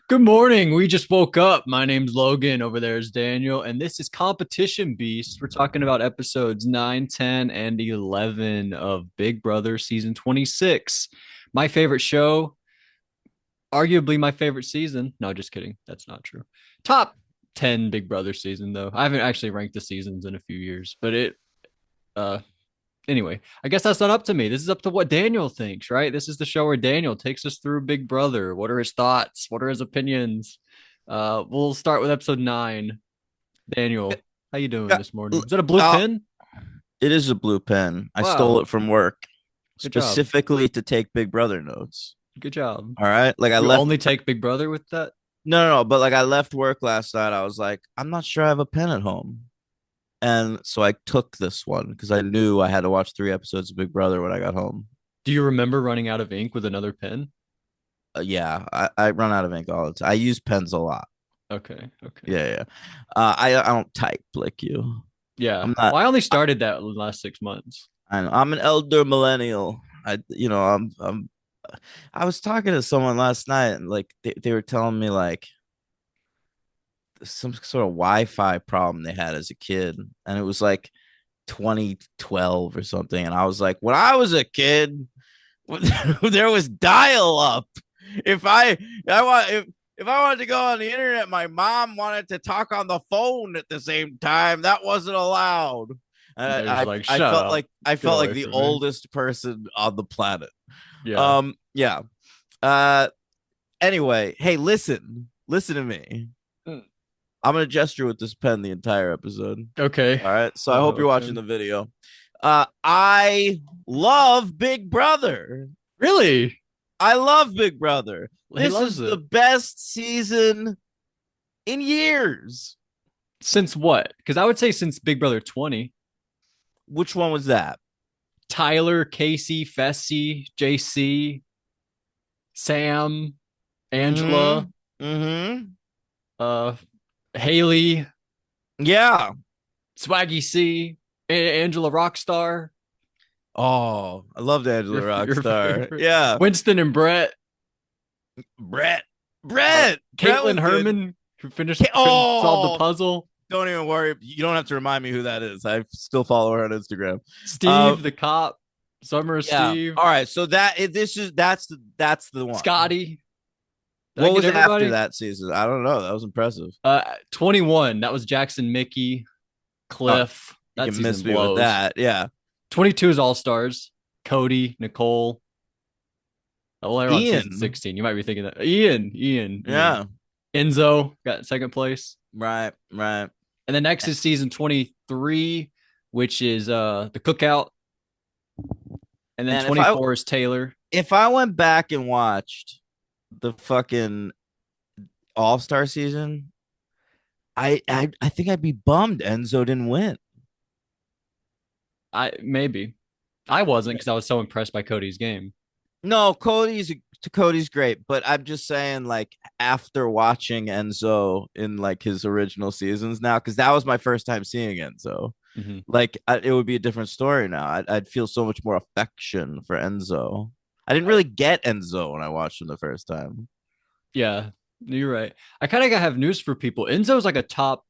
Good morning. We just woke up. My name's Logan. Over there is Daniel, and this is Competition Beast. We're talking about episodes 9, 10, and 11 of Big Brother season 26. My favorite show, arguably my favorite season. No, just kidding. That's not true. Top 10 Big Brother season, though. I haven't actually ranked the seasons in a few years, but uh, anyway, I guess that's not up to me. This is up to what Daniel thinks, right? This is the show where Daniel takes us through Big Brother. What are his thoughts? What are his opinions? We'll start with episode 9. Daniel, how you doing Yeah, this morning? Is that a blue uh, pen? it is a blue pen. I stole Wow, it from work good job. specifically to take Big Brother notes. Good job. All right. Like I You left. only take Big Brother with that? No. But like I left work last night. I was like, I'm not sure I have a pen at home. And so I took this one because I knew I had to watch 3 episodes of Big Brother when I got home. Do you remember running out of ink with another pen? Yeah, I run out of ink all the time. I use pens a lot. Okay, okay. Yeah. I don't type like you. Yeah. I'm not. Well, I only started that in the last 6 months. I know, I'm an elder millennial. I was talking to someone last night and like they were telling me like some sort of Wi-Fi problem they had as a kid, and it was like 2012 or something. And I was like, when I was a kid, there was dial-up. If I I want if I wanted to go on the internet, my mom wanted to talk on the phone at the same time. That wasn't allowed. They're just And like, I shut felt up. like I Get felt like away the from me. oldest person on the planet. Yeah. Yeah. Uh anyway, hey, listen to me. Mm. I'm gonna gesture with this pen the entire episode. Okay. All right. So I hope you're watching Okay. the video. I love Big Brother. Really? I love Big Brother. He This loves is the it. best season in years. Since what? Because I would say since Big Brother 20. Which one was that? Tyler, Casey, Fessy, JC, Sam, Angela, Mm-hmm. Mm-hmm. uh, Haley, Yeah. Swaggy C, Angela Rockstar, Oh, I loved Angela your Rockstar. favorite, Yeah. Winston and Brett, Brett. uh, Brett Caitlin was good. Herman, who finished couldn't solve the Oh, puzzle, don't even worry. You don't have to remind me who that is. I still follow her on Instagram. Uh, Steve the cop, Summer of yeah. Steve, All right. So that's the one. Scotty. Did I What get was after everybody? that season? I don't know. That was impressive. 21. That was Jackson, Mickey, Oh, Cliff. you That can season miss me with blows. that. Yeah. 22 is All Stars. Cody, Nicole. Oh, they're on season Ian. 16. You might be thinking that. Ian. Yeah. Enzo got second place. Right. Right. And then next is season 23, which is the cookout. And then Man, if I 24 is Taylor. if I went back and watched the fucking All-Star season, I think I'd be bummed Enzo didn't win. I maybe. I wasn't because I was so impressed by Cody's game. No, Cody's great, but I'm just saying, like, after watching Enzo in like his original seasons now, because that was my first time seeing Enzo. Hmm. Like, it would be a different story now. I'd feel so much more affection for Enzo. I didn't really get Enzo when I watched him the first time. Yeah, you're right. I kind of have news for people. Enzo's like a top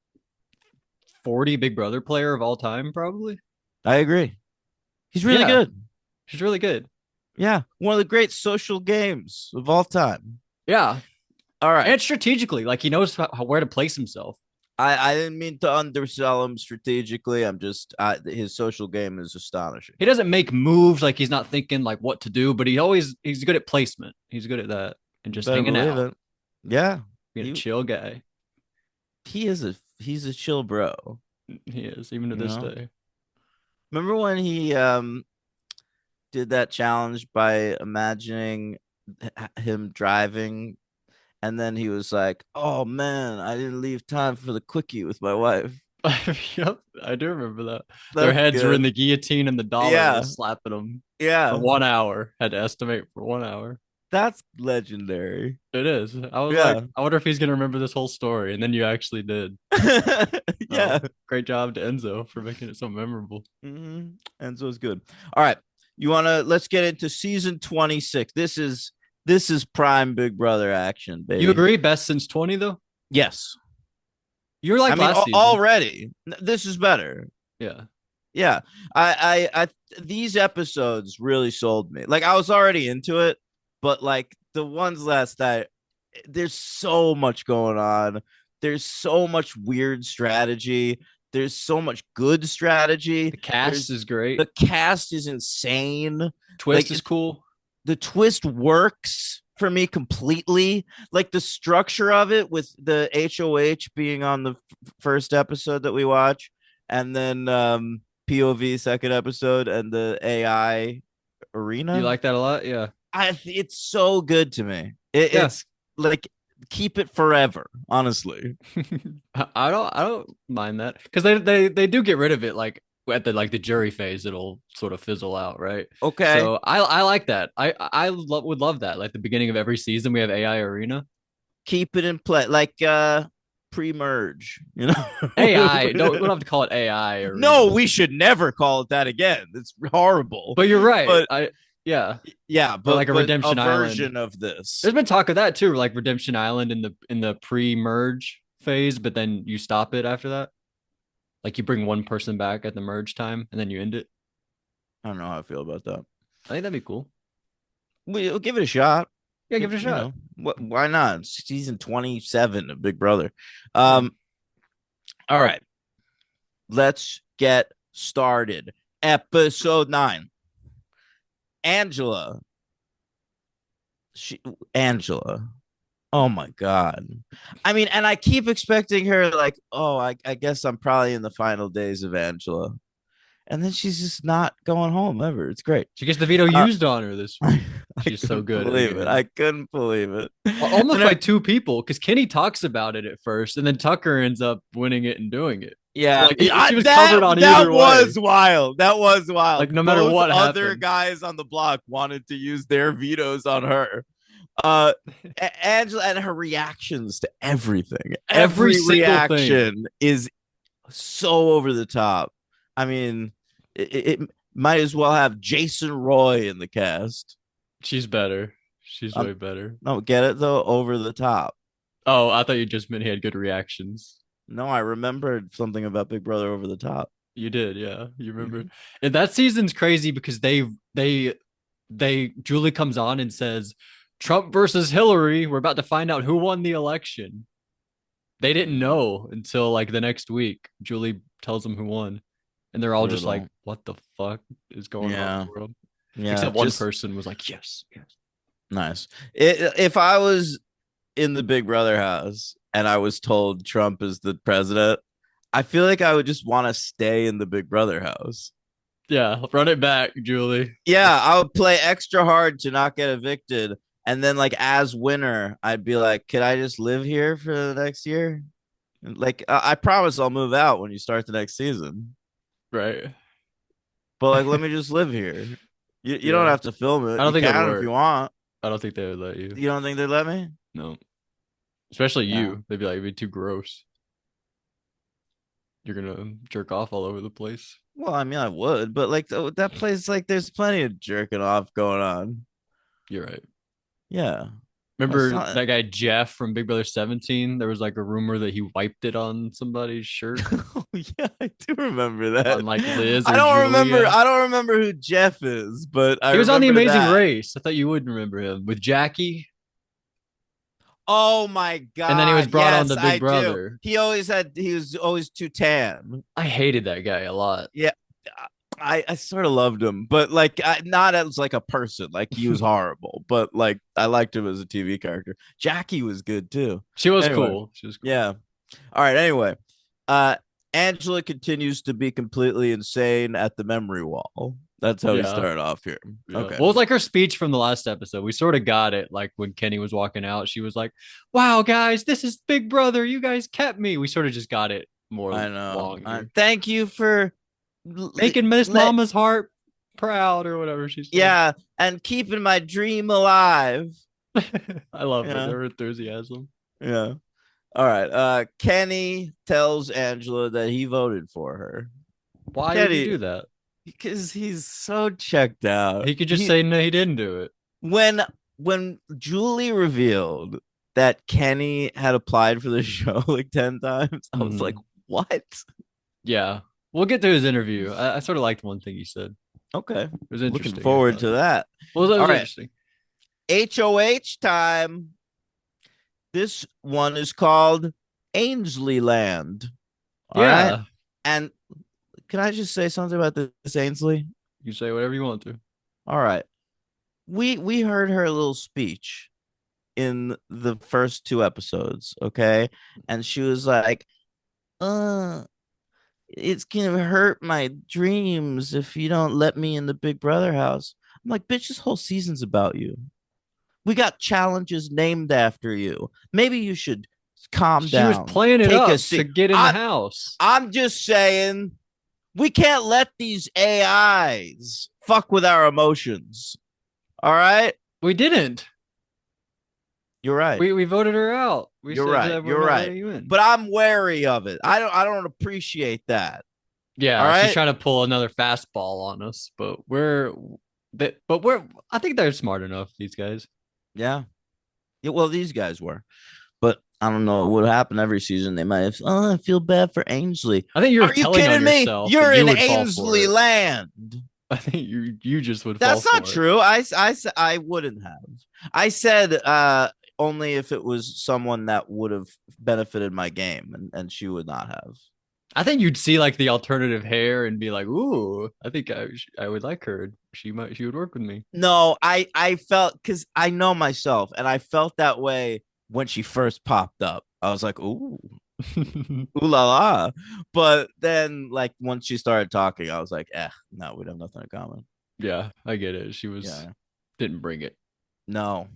40 Big Brother player of all time, probably. I agree. He's really Yeah, good. she's really good. Yeah, one of the great social games of all time. Yeah, All right. and strategically, like he knows where to place himself. I didn't mean to undersell him strategically. I'm just his social game is astonishing. He doesn't make moves like he's not thinking like what to do, but he's good at placement. He's good at that and just Better hanging believe out, it. Yeah, being a he chill guy. he's a chill bro. He is even to You this know. day. Remember when he did that challenge by imagining him driving, and then he was like, "Oh man, I didn't leave time for the quickie with my wife." Yep, I do remember that. Their That's heads were in good. the guillotine and the dollar Yeah, was slapping them for yeah, 1 hour. Had to estimate for 1 hour. that's legendary. It is. I was like, Yeah, I wonder if he's gonna remember this whole story, and then you actually did. yeah. Great job to Enzo for making it so memorable. Mm-hmm. Enzo's good. All right. Let's get into season 26. This is This is prime Big Brother action, You baby. agree? Best since 20 though. Yes. You were I like mean, last season. already this is better. Yeah. Yeah. I these episodes really sold me. Like I was already into it, but like the ones last night, there's so much going on. There's so much weird strategy. There's so much good strategy. The cast There's is great. the cast is insane. Twist Like is cool. the twist works for me completely. Like the structure of it with the HOH being on the first episode that we watch, and then POV second episode, and the AI You arena. like that a lot? Yeah. It's so good to me. Yeah. It's like keep it forever, honestly. I don't mind that because they do get rid of it like at the jury phase. It'll sort of fizzle out, right? Okay, So I like that. Would love that. Like the beginning of every season, we have AI arena. keep it in play, like pre-merge, you know. AI. Don't we don't have to call it AI arena. No, we should never call it that again. It's horrible. But you're right. But Yeah. yeah, Or like a but a Redemption version Island. of this. There's been talk of that too, like Redemption Island in the pre-merge phase, but then you stop it after that. Like you bring one person back at the merge time and then you end it. I don't know how I feel about that. I think that'd be cool. We'll give it a shot. Yeah, give it a shot. Why not? It's season 27 of Big Brother. All right. Let's get started. Episode 9. Angela. Angela. Oh my God. I mean, and I keep expecting her like, oh, I guess I'm probably in the final days of Angela. And then she's just not going home ever. It's great. She gets the veto Uh, used on her this week. She's so good. Believe it. I couldn't believe it. Almost by two people because Kenny talks about it at first, and then Tucker ends up winning it and doing it. Yeah, so like, she was covered on that either was way. wild. That was wild. Like no matter Both what other happened. guys on the block wanted to use their vetoes on her. Angela and her reactions to everything. Every reaction is so over the top. I mean, it might as well have Jason Roy in the cast. She's better. She's way better. No, get it though? Over the top. Oh, I thought you just meant he had good reactions. No, I remembered something about Big Brother Over the Top. You did, yeah. You remember. Mm-hmm. And that season's crazy because they Julie comes on and says, Trump versus Hillary. We're about to find out who won the election. They didn't know until like the next week. Julie tells them who won. And they're all just like, what the fuck is going on in the world? Yeah. Except one person was like, yes. Nice. If I was in the Big Brother house and I was told Trump is the president, I feel like I would just want to stay in the Big Brother house. Yeah, run it back, Julie. Yeah, I would play extra hard to not get evicted. And then, like, as winner, I'd be like, could I just live here for the next year? Like, I promise I'll move out when you start the next season. Right. But, like, let me just live here. You don't have to film it. I don't think it would work if you want. I don't think they would let you. You don't think they'd let me? No. Especially you. They'd be like, it'd be too gross. You're gonna jerk off all over the place. Well, I mean, I would, but like that place, like there's plenty of jerking off going on. You're right. Yeah. Remember that guy Jeff from Big Brother 17? There was like a rumor that he wiped it on somebody's shirt. Oh, yeah, I do remember that. On like Liz. I don't remember who Jeff is, but he was on The Amazing Race. I thought you would remember him with Jackie. Oh my God. And then he was brought on to Big Brother. He was always too tan. I hated that guy a lot. Yeah. I sort of loved him, but like not as like a person. Like he was horrible, but like I liked him as a TV character. Jackie was good too. She was cool. Yeah. All right. Anyway, Angela continues to be completely insane at the memory wall. That's how we start off here. Yeah. Okay. Well, it was like her speech from the last episode. We sort of got it. Like when Kenny was walking out, she was like, "Wow, guys, this is Big Brother. You guys kept me." We sort of just got it more. I know. Thank you for making Miss Mama's heart proud or whatever she said. Yeah, and keeping my dream alive. I love her enthusiasm. Yeah. All right. Kenny tells Angela that he voted for her. Why did he do that? Because he's so checked out. He could just say no, he didn't do it. When when Julie revealed that Kenny had applied for the show like 10 times, I was like, Mhm. what? Yeah. We'll get to his interview. I sort of liked one thing he said. Okay. It was Looking interesting, I forward thought. to that. Well, that All was right. interesting. HOH time. This one is called Ainsley Land. All right. Yeah. And can I just say something about this Ainsley? You say whatever you want to. All right. We heard her little speech in the first two episodes, okay? And she was like, uh, it's gonna hurt my dreams if you don't let me in the Big Brother house. I'm like, bitch, this whole season's about you. We got challenges named after you. Maybe you should calm She was down. playing it Take a up to seat. get in the house. I'm just saying we can't let these AIs fuck with our emotions. All right? We didn't. You're right. We voted her out. We You're said right. that we're You're not right. letting you in. But I'm wary of it. I don't appreciate that. All Yeah, she's right? trying to pull another fastball on us, but we're I think they're smart enough, these guys. Yeah. Yeah, well, these guys were. But I don't know what happened every season. They might have, I feel bad for Ainsley. I think you're Are you telling on kidding me? yourself You're and you in would fall for Ainsley it. land. I think you just would fall That's not for it. true. I wouldn't have. I said only if it was someone that would have benefited my game, and she would not have. I think you'd see like the alternative hair and be like, "Ooh, I think I would like her. She would work with me." No, I felt because I know myself, and I felt that way when she first popped up. I was like, ooh, ooh la la. But then, like, once she started talking, I was like, no, we have nothing in common. Yeah, I get it. She was Yeah, didn't bring it. no,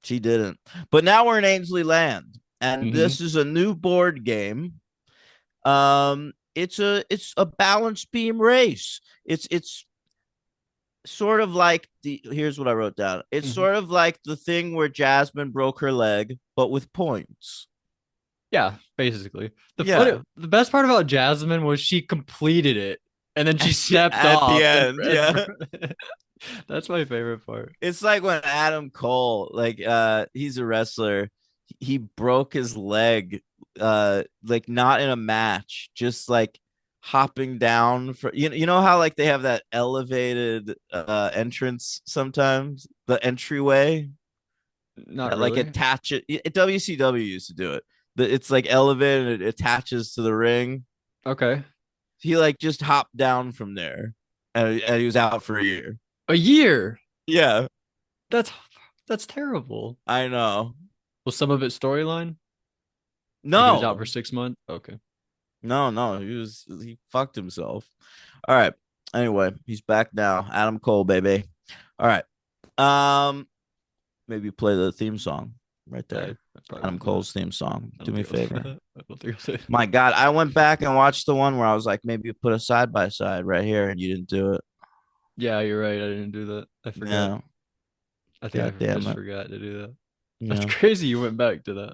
she didn't. But now we're in Ainsley Land, and Hmm. this is a new board game. It's a balance beam race. It's sort of like the here's what I wrote down. It's Hmm. sort of like the thing where Jasmine broke her leg, but with points. Yeah, basically. Yeah. The best part about Jasmine was she completed it and then she stepped At the off end, yeah. that's my favorite part. It's like when Adam Cole, like he's a wrestler, he broke his leg like not in a match, just like hopping down for you know how like they have that elevated entrance sometimes, the entryway Not that like really. attach WCW used to do it. It's like elevated and it attaches to the ring. Okay. He like just hopped down from there and he was out for a year. A year. Yeah, That's that's terrible. I know. Was some of it storyline? Like he was out No, for 6 months? Okay. no, he fucked himself. All right. Anyway, he's back now. Adam Cole, baby. All right. Um, maybe play the theme song right I there. probably Adam won't do that. Cole's theme song. I Do don't me a think I'll do favor. that. I don't think I'll do My God, I went back and watched the one where I was like, maybe put a side by side right here, and you didn't do it. Yeah, you're right. I didn't do that. I forgot. Yeah. I think I God damn just it. forgot to do that. That's Yeah. crazy you went back to that.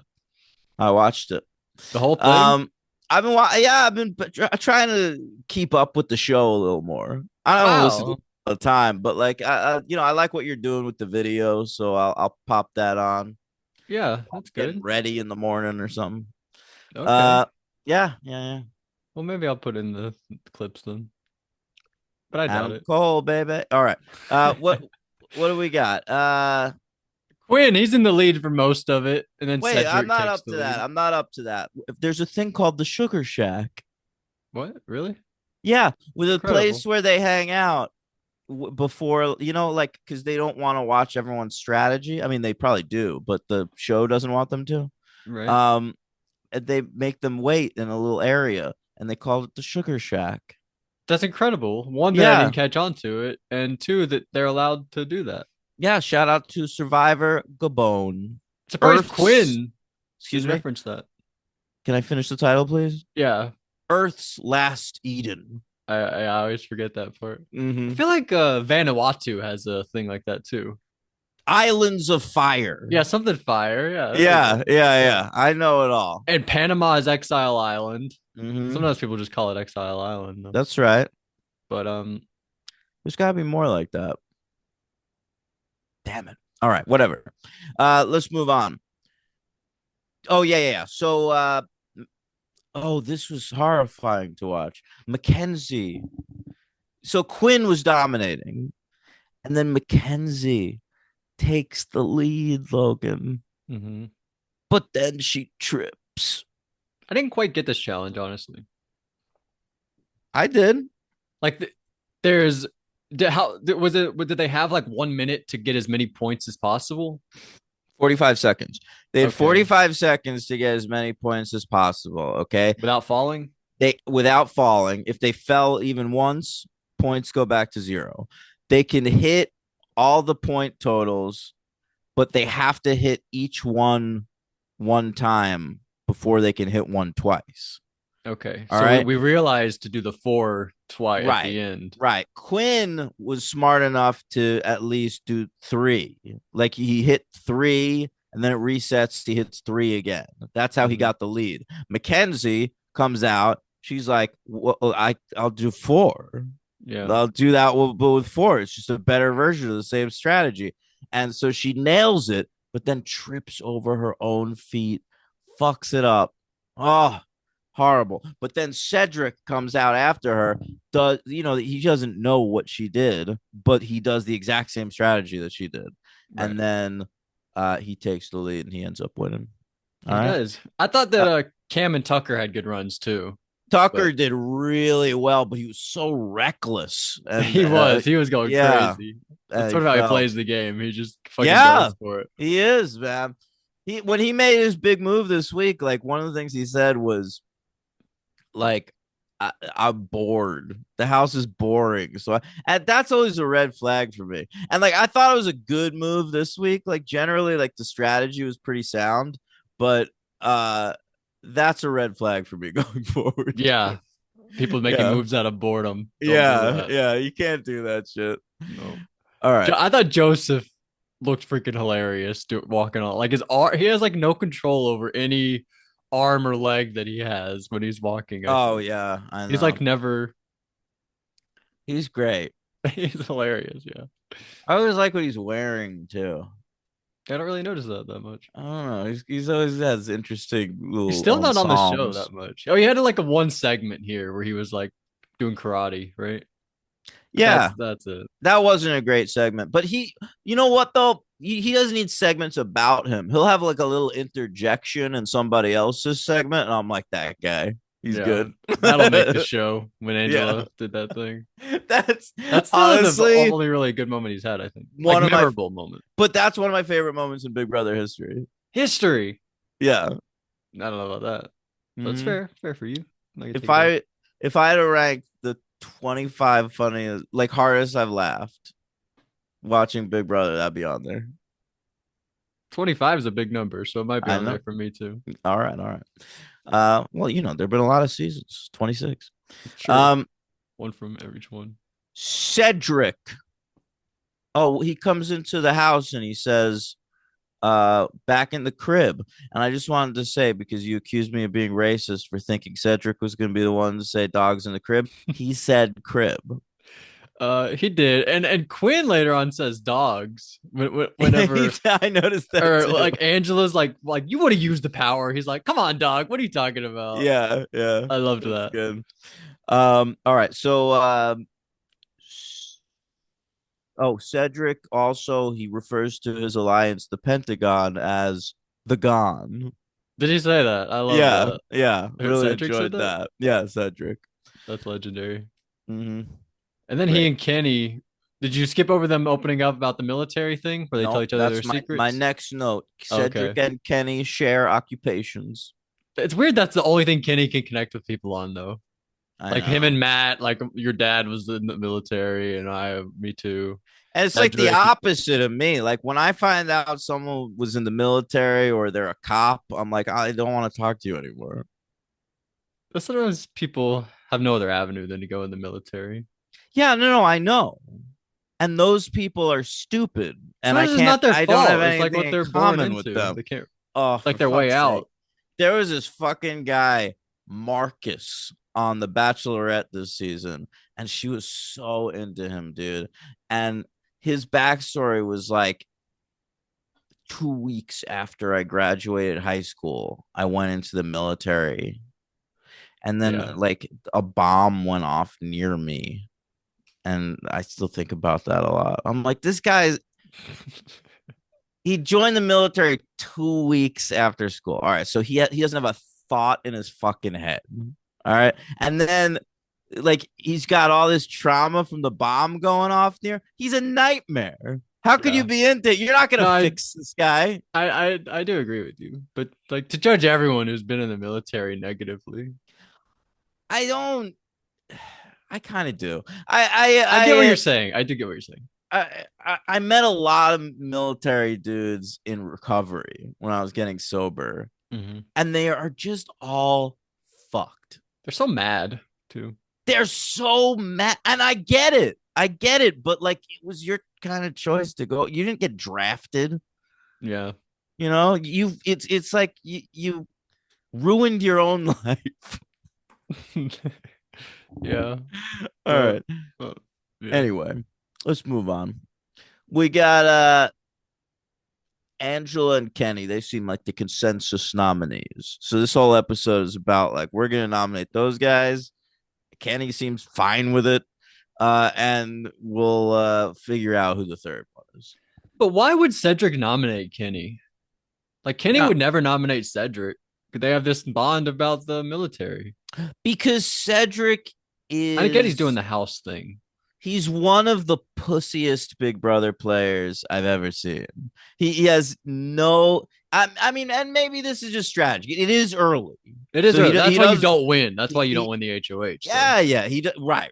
I watched it. The whole thing? Um, I've been trying to keep up with the show a little more. I don't listen to it Wow. all the time, but like I like what you're doing with the video, so I'll pop that on. Yeah, that's Getting good. ready in the morning or something. Okay. Uh, yeah. Well, maybe I'll put in the clips then, but I doubt Adam it. Cole, baby. All right. What do we got? Quinn, he's in the lead for most of it, and then Wait, I'm Cedric not takes up the to that. lead. I'm not up to that. If there's a thing called the Sugar Shack. What? Really? Yeah, with a place Incredible. where they hang out before, like because they don't want to watch everyone's strategy. I mean, they probably do, but the show doesn't want them to. Right? Um, and they make them wait in a little area, and they call it the Sugar Shack. That's incredible. One, that I Yeah, didn't catch on to it, and two, that they're allowed to do that. yeah. Shout out to Survivor Gabon. Surprised Earth's, Quinn excuse didn't me. reference that. Can I finish the title, please? Yeah, Earth's Last Eden. I always forget that part. I Mm-hmm. feel like Vanuatu has a thing like that too. Islands of Fire. Yeah, something fire. Yeah, that's Yeah, okay. yeah. I know it all. And Panama is Exile Island. Mm-hmm. Sometimes people just call it Exile Island, though. That's right. But There's got to be more like that. Damn it. All right, whatever. Let's move on. Oh yeah. So oh, this was horrifying to watch. Mackenzie. So Quinn was dominating, and then Mackenzie takes the lead, Logan. Mm-hmm. But then she trips. I didn't quite get this challenge, honestly. I did. Like, there's how was it? Did they have like 1 minute to get as many points as possible? 45 seconds. They had Okay, 45 seconds to get as many points as possible. Okay. without falling. They without falling. If they fell even once, points go back to zero. They can hit all the point totals, but they have to hit each one time before they can hit one twice. Okay, All so right. we realized to do the four twice at Right. the end. Right. Quinn was smart enough to at least do three. Like he hit three and then it resets. He hits three again. That's how he Mhm. got the lead. Mackenzie comes out. She's like, well, I'll do four. Yeah. I'll do that but with four. It's just a better version of the same strategy. And so she nails it, but then trips over her own feet, fucks it up. Oh, horrible. But then Cedric comes out after her, does he doesn't know what she did, but he does the exact same strategy that she did. Right. And then he takes the lead and he ends up winning. All He right. does. I thought that Uh, Cam and Tucker had good runs too, Tucker but did really well, but he was so reckless. And he was going yeah, crazy. That's he sort of how he fell. plays the game. He just fucking Yeah, goes for it. he is, man. When he made his big move this week, like one of the things he said was like I'm bored. The house is boring. So and that's always a red flag for me. And like I thought it was a good move this week. Like generally, like the strategy was pretty sound, but that's a red flag for me going forward. Yeah, people making Yeah. moves out of boredom. Don't do Yeah. that. Yeah. You can't do that shit. No. All right. I thought Joseph looked freaking hilarious walking on. Like his arm, he has like no control over any arm or leg that he has when he's walking. I Oh think yeah, I he's like know. never. He's great. He's hilarious. Yeah, I always like what he's wearing too. I don't really notice that much. I don't know. He's always has interesting He's little still not on the show ensembles. that much. Oh, he had like a one segment here where he was like doing karate, right? But that's Yeah, that's it. that wasn't a great segment, but you know what though? He doesn't need segments about him. He'll have like a little interjection in somebody else's segment, and I'm like that guy. He's Yeah, good. that'll make the show when Yeah, Angela did that thing. that's That's the honestly only really good moment he's had, I think. Like one of my, memorable moment. but that's one of my favorite moments in Big Brother history. History. Yeah. I don't know about that. That's Hmm. fair. Fair for you. I can If take that. I had to rank the 25 funniest, like hardest I've laughed watching Big Brother, that'd be on there. 25 is a big number, so it might be I on know. there for me too. All right, all right. Well, there've been a lot of seasons, 26. True. Um, One from every one. Cedric. Oh, he comes into the house and he says, back in the crib. And I just wanted to say, because you accused me of being racist for thinking Cedric was going to be the one to say dogs in the crib, he said crib. He did, and Quinn later on says dogs whenever, I noticed that or too. like Angela's like you want to use the power. He's like, come on, dog. What are you talking about? Yeah, yeah. I loved That's that. good. All right. So oh, Cedric also he refers to his alliance, the Pentagon, as the Gone. Did he say that? I love Yeah, that. yeah. Really Cedric said enjoyed that. that. Yeah, Cedric. That's legendary. Hmm. And then he Great. and Kenny. Did you skip over them opening up about the military thing where they tell Nope, each other their that's my secrets? next note. Okay. Cedric and Kenny share occupations. It's weird that's the only thing Kenny can connect with people on though. I Like him know. and Matt, like your dad was in the military and me too. And it's like the Cedric, opposite of me. Like when I find out someone was in the military or they're a cop, I'm like, I don't want to talk to you anymore. sometimes people have no other avenue than to go in the military. Yeah, no, I know. And those people are stupid. And Sometimes it's not their I don't have fault. It's like anything what in they're born common with into. them. They can't Oh, like for their way fuck's sake. out. There was this fucking guy, Marcus, on The Bachelorette this season, and she was so into him, dude. And his backstory was like 2 weeks after I graduated high school, I went into the military, and then Yeah. like a bomb went off near me, and I still think about that a lot. I'm like, this guy, he joined the military 2 weeks after school. All right, so he doesn't have a thought in his fucking head. All right, and then like he's got all this trauma from the bomb going off near. He's a nightmare. How could you Yeah. be into it? You're not No, gonna fix this guy. I do agree with you, but like to judge everyone who's been in the military negatively, I don't. I kind of do. I get what you're saying. I do get what you're saying. I met a lot of military dudes in recovery when I was getting sober, Hmm. and they are just all fucked. They're so mad too. They're so mad, and I get it. I get it, but like it was your kind of choice to go. You didn't get drafted. Yeah. You know, it's like you ruined your own life. Yeah. All right. Well, yeah. Anyway, let's move on. We got Angela and Kenny. They seem like the consensus nominees. So this whole episode is about like we're gonna nominate those guys. Kenny seems fine with it. And we'll figure out who the third was. But why would Cedric nominate Kenny? Like Kenny No, would never nominate Cedric. They have this bond about the military. because Cedric I get he's doing is the house thing. he's one of the pussiest Big Brother players I've ever seen. He has no. I mean, and maybe this is just strategy. It is early. It is So early. That's why you does. don't win. That's why you don't He, win the HOH. So. yeah.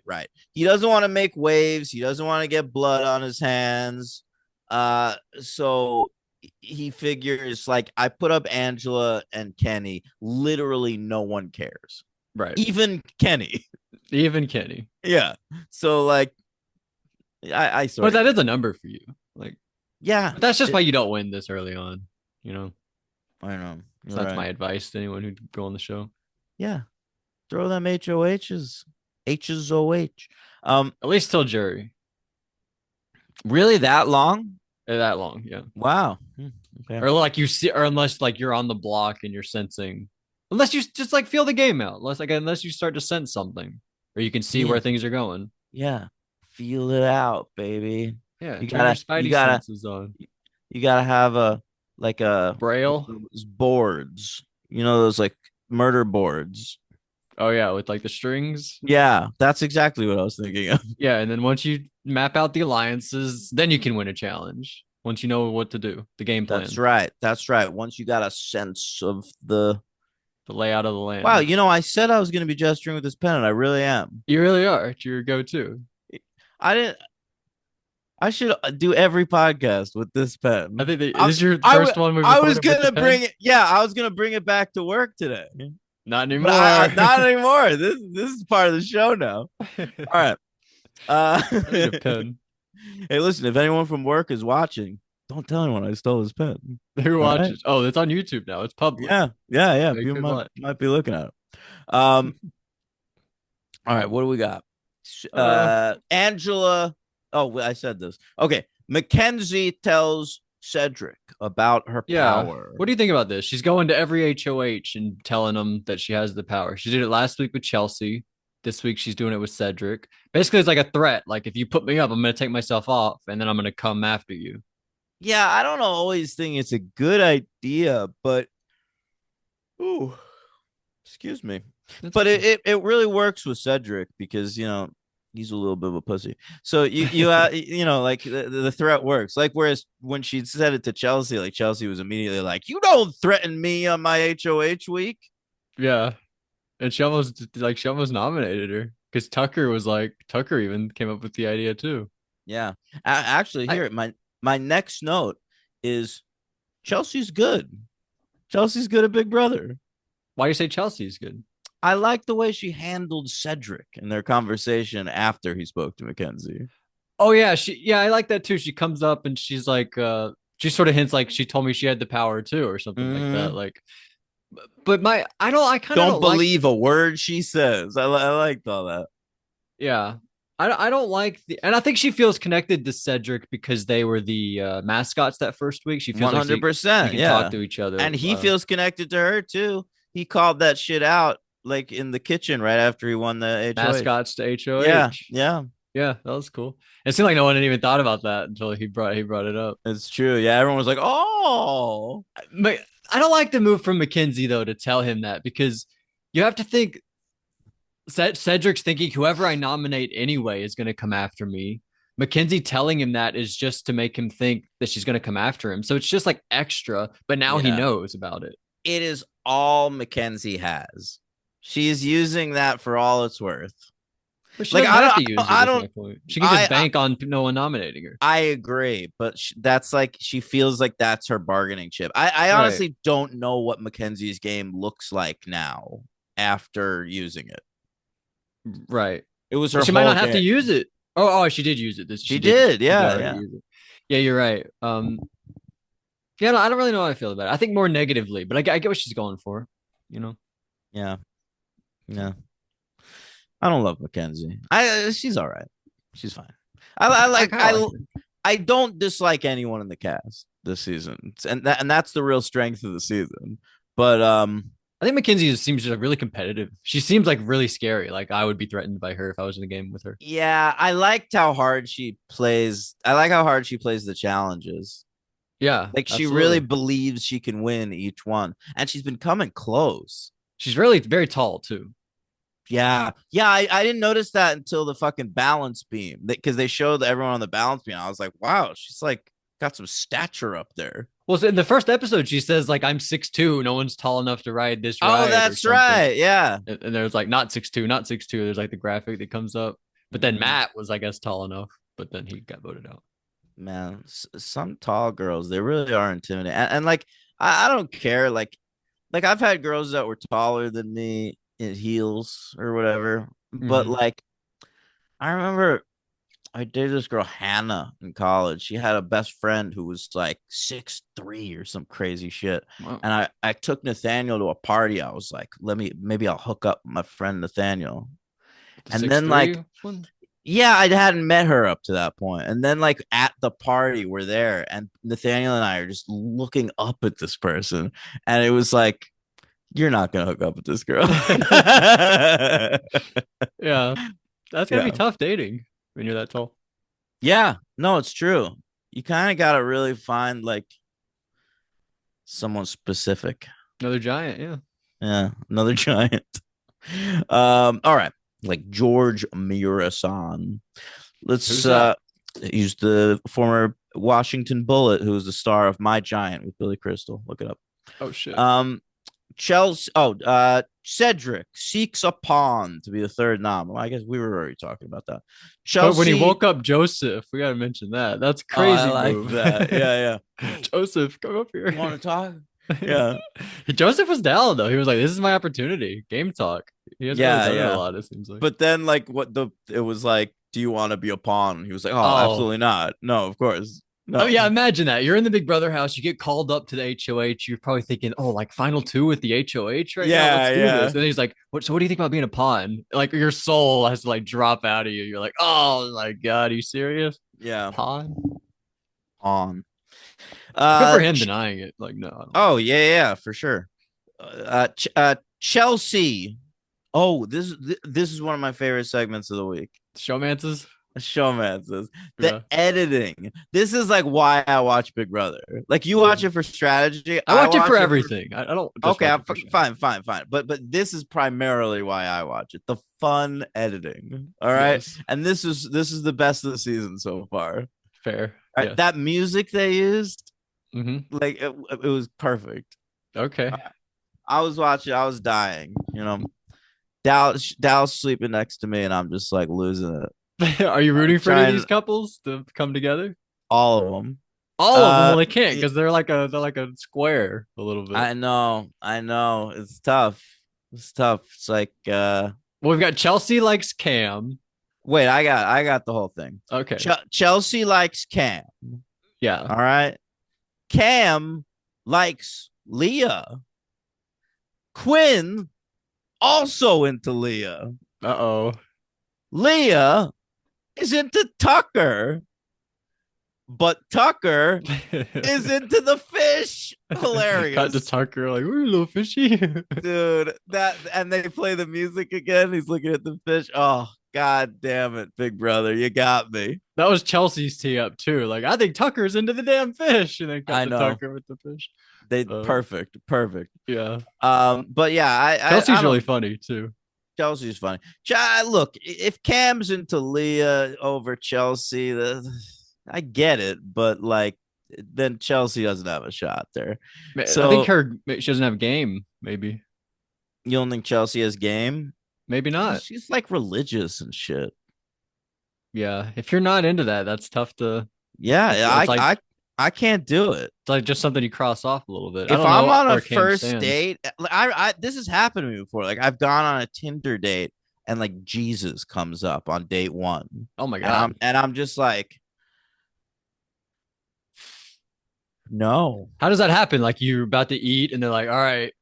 Right. He doesn't want to make waves. He doesn't want to get blood on his hands. So he figures like I put up Angela and Kenny. Literally, no one cares. Right. Even Kenny. Even Kenny. Yeah. So like, I sort But of that is a number for you. Like yeah. that's just why you don't win this early on. You know. I know. So You're that's right. my advice to anyone who'd go on the show. Yeah. Throw them HOHs. H's OH. At least till jury. Really that long? That long, yeah. Wow. Okay. Or like you see, or unless like you're on the block and you're sensing, unless you just like feel the game out, unless you start to sense something, or you can see where Yeah. things are going. Yeah. Feel it out, baby. Yeah, You turn your gotta you spidey gotta senses on. you gotta have a like a Braille. those boards. You know those like murder boards. Oh yeah, with like the strings. Yeah, that's exactly what I was thinking of. Yeah, and then once you map out the alliances, then you can win a challenge. Once you know what to do, the game plan, That's right. That's right. Once you got a sense of the the layout of the land. wow, I said I was gonna be gesturing with this pen, and I really am. You really are. It's your go-to. I didn't. I should do every podcast with this pen. I think this I'm- is your I first w- one we've I was recorded with gonna the pen? bring it. Yeah, I was gonna bring it back to work today. Not But anymore. not anymore. This is part of the show now. All right. I need a pen. Hey, listen, if anyone from work is watching, don't tell anyone I stole his pen. Who All right. watches? Oh, it's on YouTube now. It's public. Yeah. They People could might, watch. might be looking at it. All right, what do we got? Angela. Oh, I said this. Okay. Mackenzie tells Cedric about her Yeah. power. What do you think about this? She's going to every HOH and telling them that she has the power. She did it last week with Chelsea. This week she's doing it with Cedric. Basically, it's like a threat. Like if you put me up, I'm gonna take myself off, and then I'm gonna come after you. Yeah, I don't always think it's a good idea, but ooh, excuse me. But it really works with Cedric because he's a little bit of a pussy. So like the threat works. Like whereas when she said it to Chelsea, like Chelsea was immediately like, "You don't threaten me on my HOH week." Yeah, and she almost nominated her because Tucker even came up with the idea too. Yeah, actually, here my next note is Chelsea's good. Chelsea's good at Big Brother. Why do you say Chelsea's good? I like the way she handled Cedric in their conversation after he spoke to Mackenzie. Oh yeah, I like that too. She comes up and she's like, she sort of hints like she told me she had the power too, or something like that. Like, but I kind of don't believe a word she says. I liked all that. Yeah, I don't like and I think she feels connected to Cedric because they were the mascots that first week. She feels like they 100%. can talk Yeah. to each other. And he feels connected to her too. He called that shit out like in the kitchen right after he won the HOH. Mascots to Yeah. HOH. Yeah. Yeah, that was cool. It seemed like no one had even thought about that until he brought it up. It's true. Yeah. Everyone was like, oh, But I don't like the move from Mackenzie though to tell him that because you have to think Cedric's thinking whoever I nominate anyway is going to come after me. Mackenzie telling him that is just to make him think that she's going to come after him. So it's just like extra, but now he yeah. knows about it. It is all Mackenzie has. She's using that for all it's worth. But she doesn't have to use it. I don't. She can just bank on no one nominating her. I agree, but that's like she feels like that's her bargaining chip. I honestly don't know what Mackenzie's game looks like now after using it. Right. It was her. She might not have to use it. Oh, she did use it. She did. Yeah, yeah. Yeah, you're right. Yeah, no, I don't really know how I feel about it. I think more negatively, but I get what she's going for. You know. Yeah. Yeah. I don't love Mackenzie. She's all right. She's fine. I don't dislike anyone in the cast this season, and that's the real strength of the season. But I think Mackenzie seems just really competitive. She seems like really scary. Like I would be threatened by her if I was in a game with her. Yeah, I liked how hard she plays. I like how hard she plays the challenges. Yeah, like she really believes she can win each one, and she's been coming close. She's really very tall too. Yeah. I didn't notice that until the fucking balance beam because they showed everyone on the balance beam. I was like, wow, she's like got some stature up there. Well, so in the first episode, she says like I'm 6'2". No one's tall enough to ride this ride. Oh, that's right. Yeah. And there's like not 6'2", not 6'2". There's like the graphic that comes up. But then Matt was, I guess, tall enough. But then he got voted out. Man, some tall girls, they really are intimidating. And like, I don't care. Like I've had girls that were taller than me in heels or whatever. But like, I remember I dated this girl, Hannah, in college. She had a best friend who was like 6'3" or some crazy shit. Wow. And I took Nathaniel to a party. I was like, maybe I'll hook up my friend Nathaniel. And then like one? Yeah, I hadn't met her up to that point. And then like at the party, we're there, and Nathaniel and I are just looking up at this person. And it was like, you're not gonna hook up with this girl. Yeah. That's gonna be tough dating when you're that tall. Yeah, no, it's true. You kind of gotta really find like someone specific. Another giant, yeah. Yeah, another giant. All right. Like George Mirasan. Let's use the former Washington Bullet, who was the star of My Giant with Billy Crystal. Look it up. Oh shit. Cedric seeks a pawn to be the third nom. Well, I guess we were already talking about that. Chelsea, but when he woke up Joseph, we gotta mention that. That's crazy. I like move. That. Yeah. Joseph, come up here. You want to talk? Yeah. Joseph was down though. He was like, "This is my opportunity." Game talk. He has really done a lot. It seems like. But then, like, it was like, "Do you want to be a pawn?" He was like, "Oh, absolutely not. No, of course." No. Oh yeah, imagine that. You're in the Big Brother house. You get called up to the HOH. You're probably thinking, "Oh, like final two with the HOH right now. Let's do this." And he's like, "What? So what do you think about being a pawn?" Like your soul has to like drop out of you. You're like, "Oh my god, are you serious?" Yeah, pawn. Good for him denying it. Like no. Oh yeah, for sure. Chelsea. Oh, this is one of my favorite segments of the week. Showmances. The editing. This is like why I watch Big Brother. Like you watch it for strategy. I watch it for everything. I don't. Okay, fine. But this is primarily why I watch it. The fun editing. All right, yes. And this is the best of the season so far. Fair. Right? Yes. That music they used, like it was perfect. Okay. I was watching. I was dying. You know, Dallas sleeping next to me, and I'm just like losing it. Are you rooting for any of these couples to come together? All of them. All of them. Well, they can't because they're like a square a little bit. I know. It's tough. It's like well, we've got Chelsea likes Cam. Wait, I got the whole thing. Okay. Chelsea likes Cam. Yeah. All right. Cam likes Leah. Quinn also into Leah. Uh-oh. Leah is into Tucker, but Tucker is into the fish. Cut to Hilarious. Tucker, like, we're a little fishy. Dude, that and they play the music again. He's looking at the fish. Oh, god damn it, big brother. You got me. That was Chelsea's tee up too. Like, I think Tucker's into the damn fish, and then cut I to know. Tucker with the fish. They Uh, perfect, perfect. yeah, But yeah, I Chelsea's really don't. funny too. Chelsea's funny. Look, if Cam's into Leah over Chelsea, I get it, but like, then Chelsea doesn't have a shot there. I think So she doesn't have game. Maybe, you don't think Chelsea has game? maybe not. She's like religious and shit. Yeah, if you're not into that, that's tough to. Yeah, It's like I can't do it. it's like just something you cross off a little bit. I If don't I'm know on a where Cam first stands. date, I this has happened to me before. Like I've gone on a Tinder date and like Jesus comes up on date one, Oh my god, and I'm just like, no, how does that happen? Like you're about to eat, and they're like, "All right,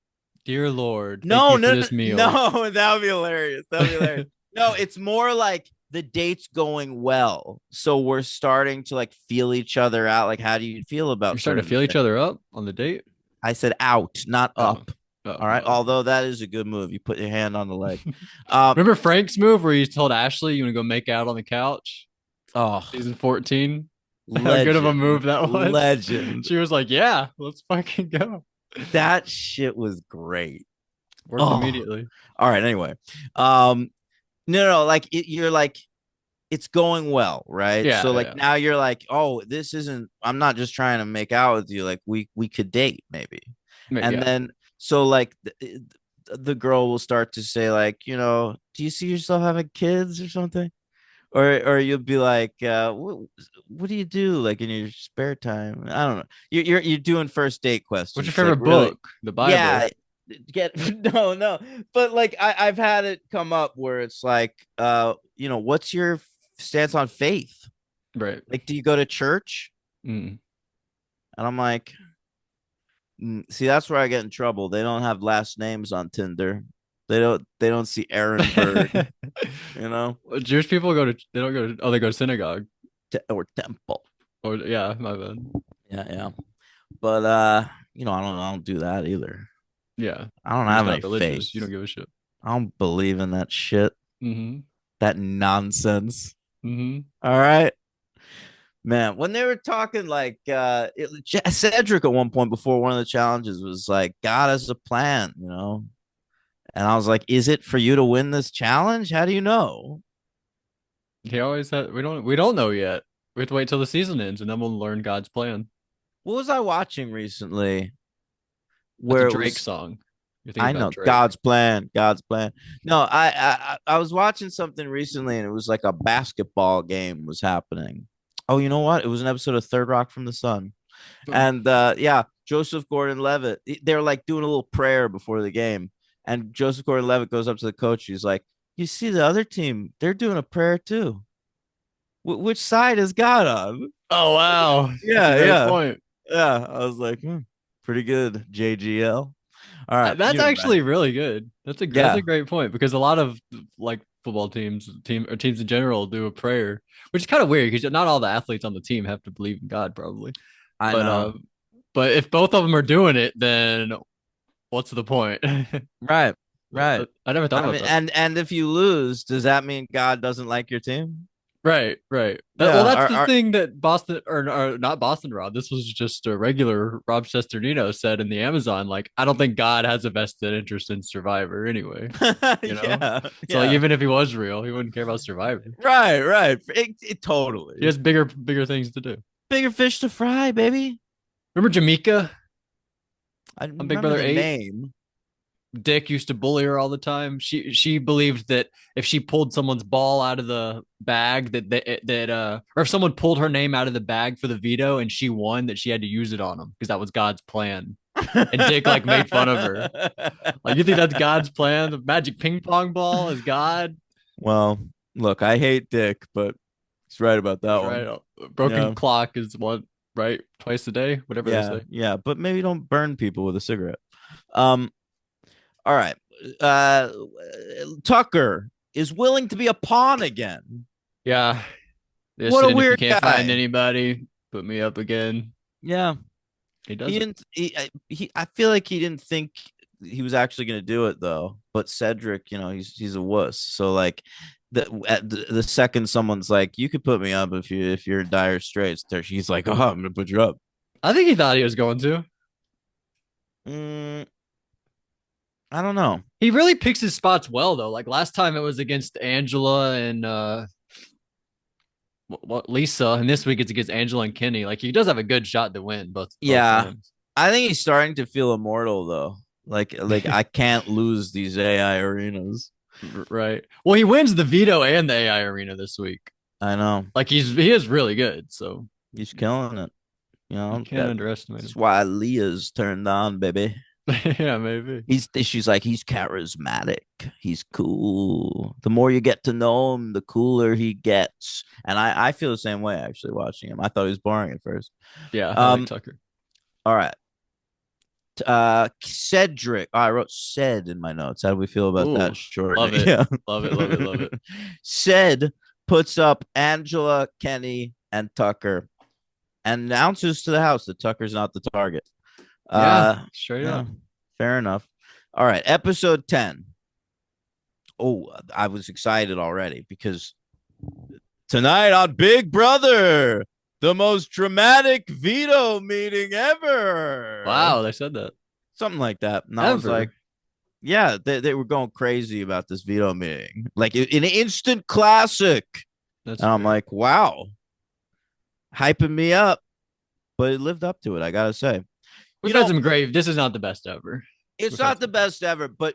dear Lord, thank no, you for no, this meal." no. That would be hilarious. That would be hilarious. No, it's more like the date's going well, so we're starting to like feel each other out. Like, how do you feel You're about starting to certain feel each things? other up on the date. I said out, not Oh, up. oh, All right. oh. Although that is a good move. You put your hand on the leg. Um. Remember Frank's move where he told Ashley, "You want to go make out on the couch?" Oh, Season 14. How good of a legend, move that was. legend. She was like, "Yeah, let's fucking go." That shit was great. Worked Oh, immediately. all right. Anyway, no, no, like you're like it's going well, right? Yeah, So like yeah, now you're like, oh, this isn't. I'm not just trying to make out with you. Like we could date maybe, and yeah. then so like the girl will start to say like, do you see yourself having kids or something? Or you'll be like, what do you do like in your spare time? I don't know. You're doing first date What's your questions, like favorite really, book? The Bible, yeah. Get no, no, but like I've had it come up where it's like, what's your stance on faith? right? Like, do you go to church? Mm. And I'm like, see, that's where I get in trouble. They don't have last names on Tinder. They don't see Aaron Berg, you know, Jewish people go to they don't go to they go to synagogue or Temple. or yeah, my bad. Yeah, yeah. But I don't do that either. Yeah, I don't you're just have any not religious. faith. You don't give a shit. I don't believe in that shit. Mm-hmm. That nonsense. Mm-hmm. All right. Man, when they were talking like Cedric at one point before one of the challenges was like, God has a plan. And I was like, is it for you to win this challenge? How do you know? He always had. We don't know yet. We have to wait till the season ends, and then we'll learn God's plan. What was I watching recently That's a where it Drake was song. You're thinking I about know Drake. God's plan, God's plan. No, I was watching something recently and it was like a basketball game was happening. Oh, you know what? It was an episode of Third Rock from the Sun. And yeah, Joseph Gordon-Levitt, they're like doing a little prayer before the game. And Joseph Gordon-Levitt goes up to the coach. He's like, "You see the other team, they're doing a prayer too. Which side is God on?" Oh wow, that's a Yeah, great yeah, point. yeah. I was like, pretty good, JGL. All right, That's you know, man. actually really good. That's Yeah. a great point because a lot of like football teams in general do a prayer, which is kind of weird because not all the athletes on the team have to believe in God probably. I But know. but if both of them are doing it, then what's the point? Right. Right. I never thought I about mean, that. and if you lose, does that mean God doesn't like your team? Right, right. Well, Yeah. that's the thing that Boston or not Boston Rob. This was just a regular Rob Cesternino said in the Amazon. Like, I don't think God has a vested interest in Survivor anyway. You know, Yeah. so like Yeah. even if he was real, he wouldn't care about Survivor. Right. Right. It He totally has bigger things to do. bigger fish to fry, baby. Remember Jamaica I on Big remember Brother the 8? name. Dick used to bully her all the time. She believed that if she pulled someone's ball out of the bag or if someone pulled her name out of the bag for the veto and she won that she had to use it on them because that was God's plan. And Dick like made fun of her. Like you think that's God's plan? The magic ping pong ball is God. Well, look, I hate Dick, but he's right about that That's one. right. Broken Yeah. clock is what, right? Twice a day, whatever they Yeah. say. Yeah. But maybe don't burn people with a cigarette. Um, all right. Uh Tucker is willing to be a pawn again. Yeah. What a Listen, if you weird can't find guy. anybody, put me up again. Yeah. He He does it. didn't. I feel like he didn't think he was actually going to do it though. But Cedric, he's a wuss. So like, the second someone's like, "You could put me up if you're in dire straits," he's like, "Oh, I'm gonna put you up." I think he thought he was going to. Mm, I don't know. He really picks his spots well though. Like last time it was against Angela and what Lisa, and this week it's against Angela and Kenny. Like he does have a good shot to win both Yeah, times. I think he's starting to feel immortal though. Like I can't lose these AI arenas. Right. Well, he wins the veto and the AI arena this week. I know Like he is really good. So he's killing it. you can't That's underestimate him. why Leah's turned on, baby. Yeah, maybe. She's like, he's charismatic. He's cool. The more you get to know him, the cooler he gets. And I feel the same way actually watching him. I thought he was boring at first. Yeah, I like Um, Tucker. all right. Cedric. Oh, I wrote Ced in my notes. How do we feel about Ooh, that short? love it. Yeah. Love it, love it, love it. Ced puts up Angela, Kenny, and Tucker and announces to the house that Tucker's not the target. Yeah, straight Yeah, up. fair enough. All right, episode 10. Oh, I was excited already because tonight on Big Brother, the most dramatic veto meeting ever. Wow, they said that. Something like that. And I was Ever. like, yeah, they were going crazy about this veto meeting. Like an instant classic. That's And I'm great. like, wow, hyping me up. But it lived up to it, I gotta say. We've had some great. This is not the best ever. It's We've had not the some. best ever, but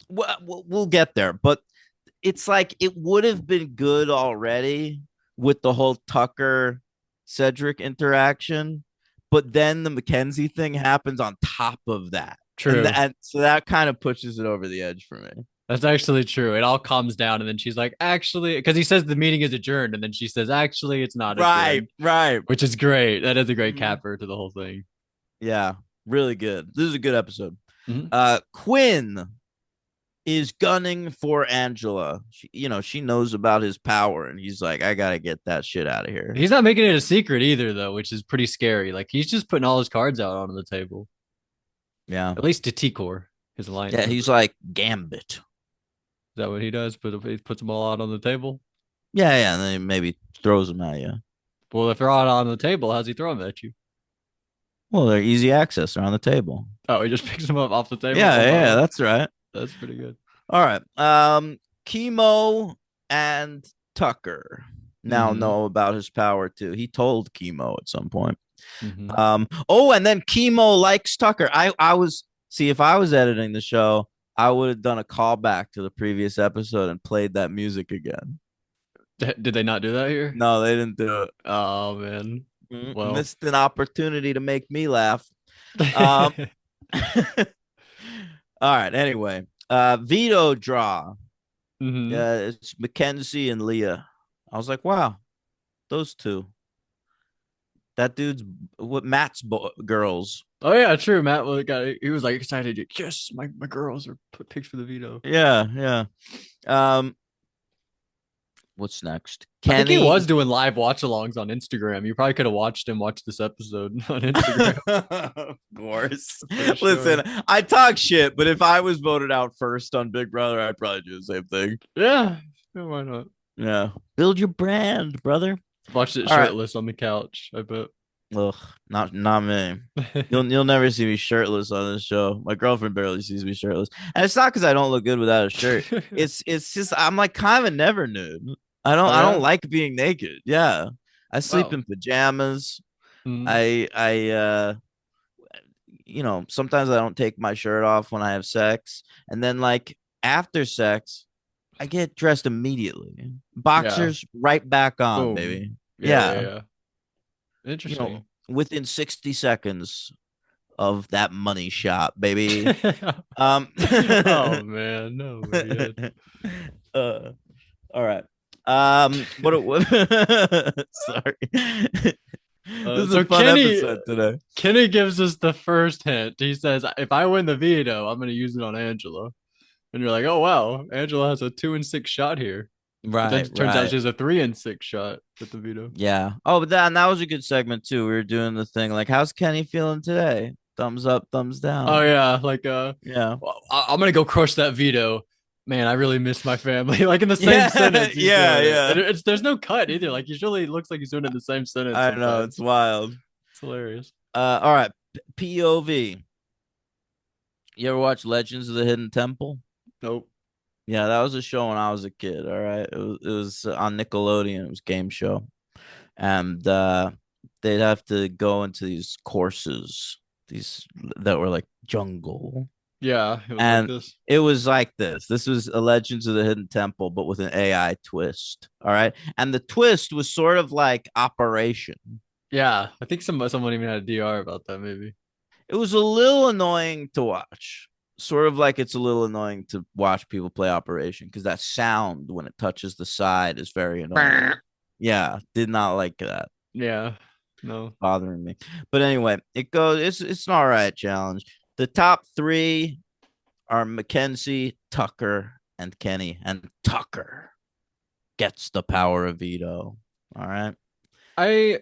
we'll get there. But it's like it would have been good already with the whole Tucker Cedric interaction, but then the Mackenzie thing happens on top of that, True. and so that kind of pushes it over the edge for me. That's actually true. It all calms down, and then she's like, "Actually," because he says the meeting is adjourned, and then she says, "Actually, it's not Right, adjourned," right. which is great. That is a great Mhm. capper to the whole thing. Yeah, really good. This is a good episode. Mhm. Quinn is gunning for Angela. She knows about his power, and he's like, I gotta get that shit out of here. He's not making it a secret either, though, which is pretty scary. Like he's just putting all his cards out onto the table, Yeah, at least to T-Core, his alliance yeah. member. He's like Gambit. Is that what he does? He puts them all out on the table. Yeah, yeah. And then he maybe throws them at you. Well, if they're all on the table, how's he throw them at you? Well, they're easy access. They're on the table. Oh, he just picks them up off the table. Yeah, Oh, yeah. wow. That's right. That's pretty good. All right. Chemo and Tucker now Mhm. know about his power too. He told Chemo at some point. Mhm. Oh, and then Chemo likes Tucker. I was see if I was editing the show, I would have done a callback to the previous episode and played that music again. Did they not do that here? No, they didn't do it. Oh man. Well, Missed an opportunity to make me laugh. Um, all right. Anyway, veto draw. hmm It's Mackenzie and Leah. I was like, wow, those two. That dude's what Matt's girls. Oh yeah, true. Matt he was like excited. Yes, my girls are picked for the veto. Yeah, yeah. What's next? I think he Kenny. was doing live watch-alongs on Instagram. You probably could have watched him watch this episode on Instagram. Of course. For sure. Listen, I talk shit, but if I was voted out first on Big Brother, I'd probably do the same thing. Yeah, why not? Yeah. Build your brand, brother. Watched it All right. shirtless on the couch. I bet. Ugh, not me. You'll never see me shirtless on this show. My girlfriend barely sees me shirtless, and it's not because I don't look good without a shirt. It's just I'm like kind of a never nude. I don't like being naked. Yeah, I sleep in pajamas. Mhm. I sometimes I don't take my shirt off when I have sex, and then like after sex, I get dressed immediately. Boxers right back on, Boom. baby. Yeah. Yeah. Interesting. Within 60 seconds of that money shot, baby. Oh man, no. All right. What sorry. This is a fun episode today. Kenny gives us the first hint. He says, if I win the veto, I'm gonna use it on Angela. And you're like, oh wow, Angela has a 2-6 shot here. But then Right, it turns out right. she has a 3-6 shot with the veto. Yeah. Oh, but that was a good segment too. We were doing the thing like, how's Kenny feeling today? Thumbs up, thumbs Oh down. yeah, like Yeah. well, I'm gonna go crush that veto. Man, I really miss my family. Like in the same Yeah, sentence, he's yeah, doing it, and yeah. it's there's no cut either. Like he really looks like he's doing it in the same sentence I know it's sometimes. wild. It's hilarious. All right. POV. You ever watch Legends of the Hidden Temple? Nope. Yeah, that was a show when I was a kid. All right, it was on Nickelodeon. It was a game show, and they'd have to go into these courses, these that were like jungle, Yeah, it was like and this. it was like this. This was a Legends of the Hidden Temple, but with an AI twist. All right, and the twist was sort of like Operation. Yeah, I think someone even had a DR about that. Maybe. It was a little annoying to watch. Sort of like it's a little annoying to watch people play Operation because that sound when it touches the side is very annoying. Yeah, did not like that. Yeah. No. Bothering me. But anyway, it goes. It's an all right challenge. The top three are Mackenzie, Tucker, and Kenny. And Tucker gets the power of veto. All right. I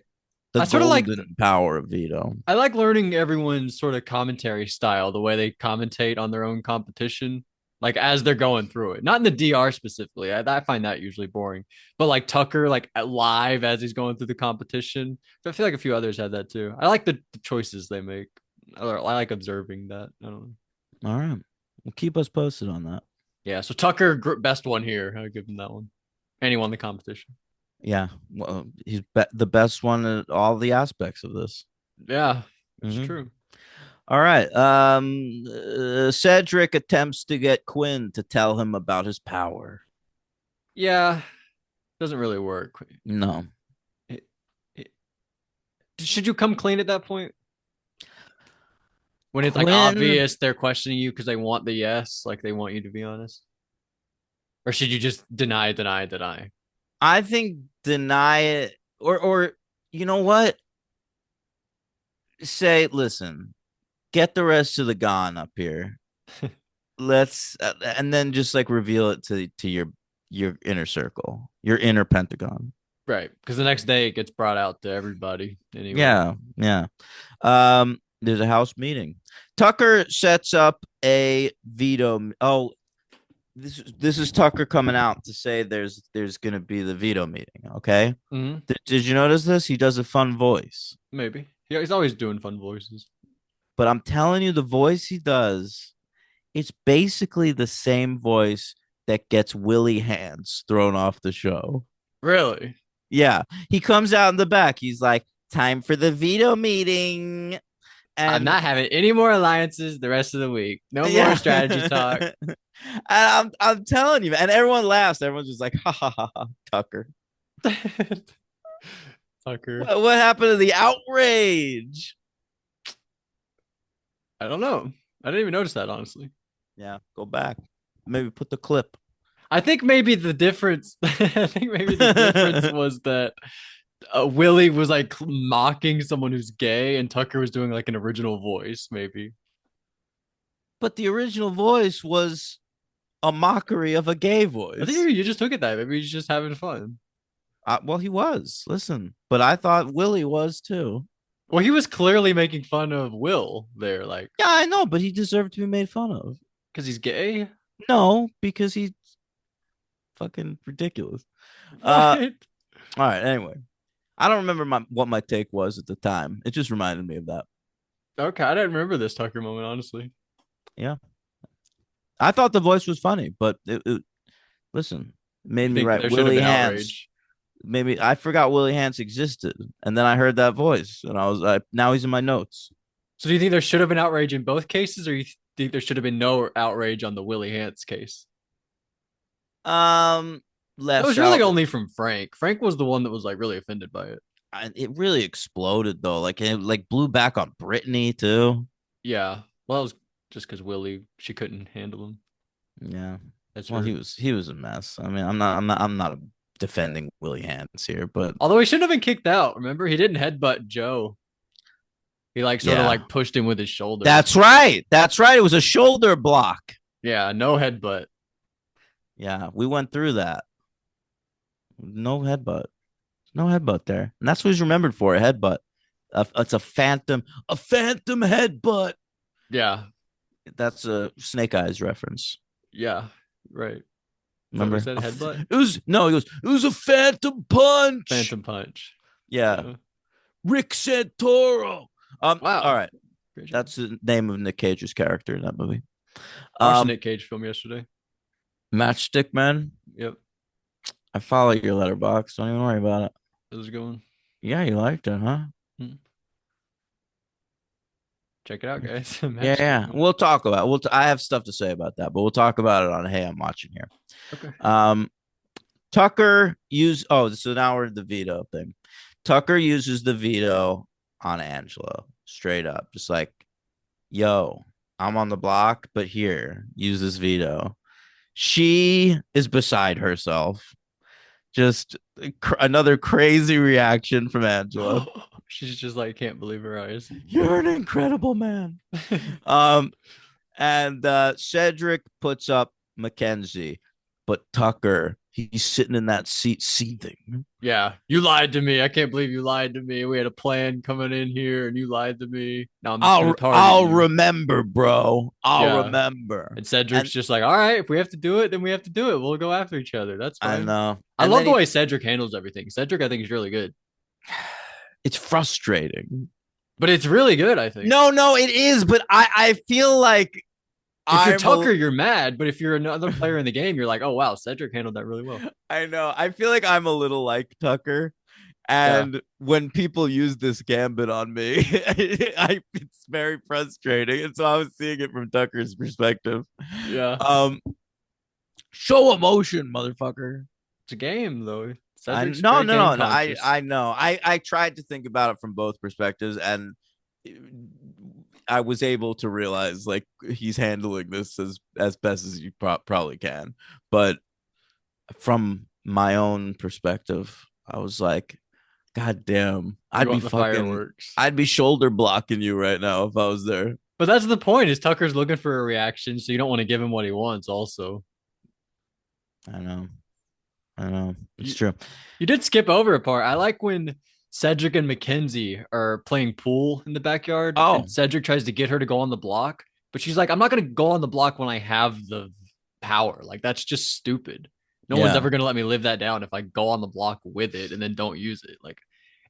The I sort of like golden power of veto. I like learning everyone's sort of commentary style, the way they commentate on their own competition, like as they're going through it. Not in the DR specifically. I find that usually boring. But like Tucker, like live as he's going through the competition. I feel like a few others had that too. I like the choices they make. I like observing that. I don't know. All right. Well, keep us posted on that. Yeah. So Tucker, best one here. I'll give him that one. And he won the competition. Yeah. Well, he's the best one at all the aspects of this. Yeah, it's Mhm. true. All right. Cedric attempts to get Quinn to tell him about his power. Yeah, doesn't really work. No. It, it, should you come clean at that point? When it's like Quinn, obvious they're questioning you because they want the yes, like they want you to be honest? Or should you just deny, deny, deny? I think deny it or you know what? Say, listen, get the rest of the gone up here. Let's and then just like reveal it to your inner circle, your inner pentagon. Right. Because the next day it gets brought out to everybody anyway. Yeah, yeah. There's a house meeting. Tucker sets up a veto. Oh, this is Tucker coming out to say there's gonna be the veto meeting. Okay. Mm-hmm. Did you notice this? He does a fun voice, Maybe. Yeah, he's always doing fun voices. but I'm telling you, the voice he does, it's basically the same voice that gets Willie Hands thrown off the show. Really? Yeah, he comes out in the back. He's like, "Time for the veto meeting." I'm And not having any more alliances the rest of the week. No more yeah. strategy talk. And I'm telling you, and everyone laughs. Everyone's just like, ha ha ha, ha Tucker. Tucker. What happened to the outrage? I don't know. I didn't even notice that, honestly. Yeah, go back. Maybe put the clip. I think maybe the difference. I think maybe the difference was that Willie was like mocking someone who's gay, and Tucker was doing like an original voice. Maybe. But the original voice was a mockery of a gay I think voice. you just took it that. Maybe he's just having fun. Well, he was. Listen, but I thought Willie was too. Well, he was clearly making fun of Will there, like Yeah, I know, but he deserved to be made fun of. because he's gay. No, because he's fucking ridiculous. Uh, What? all right. Anyway, I don't remember what my take was at the time. It just reminded me of that. Okay, I didn't remember this Tucker moment, honestly. Yeah, I thought the voice was funny, but listen, it made You me think write there should have Willie been Hands. outrage? Maybe I forgot Willie Hands existed, and then I heard that voice, and I was like, now he's in my notes. So do you think there should have been outrage in both cases, or you think there should have been no outrage on the Willie Hance case? Um, That less was really out. only from Frank. Frank was the one that was like really offended by it. It really exploded though. Like it like blew back on Brittany too. Yeah. Well, that was just because Willie, she couldn't handle him. Yeah. That's Well, her. he was a mess. I mean, I'm not defending Willie Hands here, but Although he shouldn't have been kicked out. Remember, he didn't headbutt Joe. He like sort of yeah. like pushed him with his shoulder. That's right. That's right. It was a shoulder block. Yeah, no headbutt. Yeah, we went through that. No headbutt. No headbutt there. And that's what he's remembered for, a headbutt. It's a phantom headbutt. Yeah. That's a Snake Eyes reference. Yeah. Right. Is that what he Remember? said? Headbutt? It was no, he goes, it was a phantom punch. Phantom punch. Yeah. Yeah. Rick Santoro. All Wow. right. Great job. That's the name of Nick Cage's character in that movie. I watched the Um, Nick Cage film yesterday. Matchstick Man. Yep. I follow your letterbox. Don't even worry about it. How's it going? Yeah, you liked it, huh? Hmm. Check it out, guys. Yeah, Matchstick yeah. Man. We'll talk about. I have stuff to say about that, but we'll talk about it on Hey, I'm Watching Here. Okay. Tucker use. Oh, so now we're the veto thing. Tucker uses the veto on Angela straight up, just like, "Yo, I'm on the block, but here, use this veto." She is beside herself. Just another crazy reaction from Angela. She's just like can't believe her eyes. You're an incredible man. And Cedric puts up Mackenzie, but Tucker, he's sitting in that seat seething. Yeah, you lied to me. I can't believe you lied to me. We had a plan coming in here, and you lied to me. Now I'm just gonna target I'll you. remember, bro. I'll Yeah, remember. and Cedric's And just like, all right, if we have to do it, then we have to do it. We'll go after each other. That's I fine. know. I And love then the way Cedric handles everything. Cedric, I think, is really good, it's frustrating. but it's really good. I think. No, it is, but I feel like If you're I'm Tucker, you're mad, but if you're another player in the game, you're like, oh wow, Cedric handled that really well. I know. I feel like I'm a little like Tucker. Yeah, And when people use this gambit on me, it's very frustrating. And so I was seeing it from Tucker's perspective. yeah. Um, show emotion, motherfucker. It's a game though. I Cedric's no very no game no no. conscious. I know. I tried to think about it from both perspectives, and I was able to realize like he's handling this as best as you probably can. But from my own perspective, I was like, God damn, You want the fireworks. I'd be shoulder blocking you right now if I was there. But that's the point, is Tucker's looking for a reaction, so you don't want to give him what he wants also. I know. I know. It's You, true. you did skip over a part. I like when Cedric and Mackenzie are playing pool in the backyard Oh, and Cedric tries to get her to go on the block, but she's like, I'm not going to go on the block when I have the power. Like, that's just stupid. No one's yeah. ever going to let me live that down if I go on the block with it and then don't use it. Like,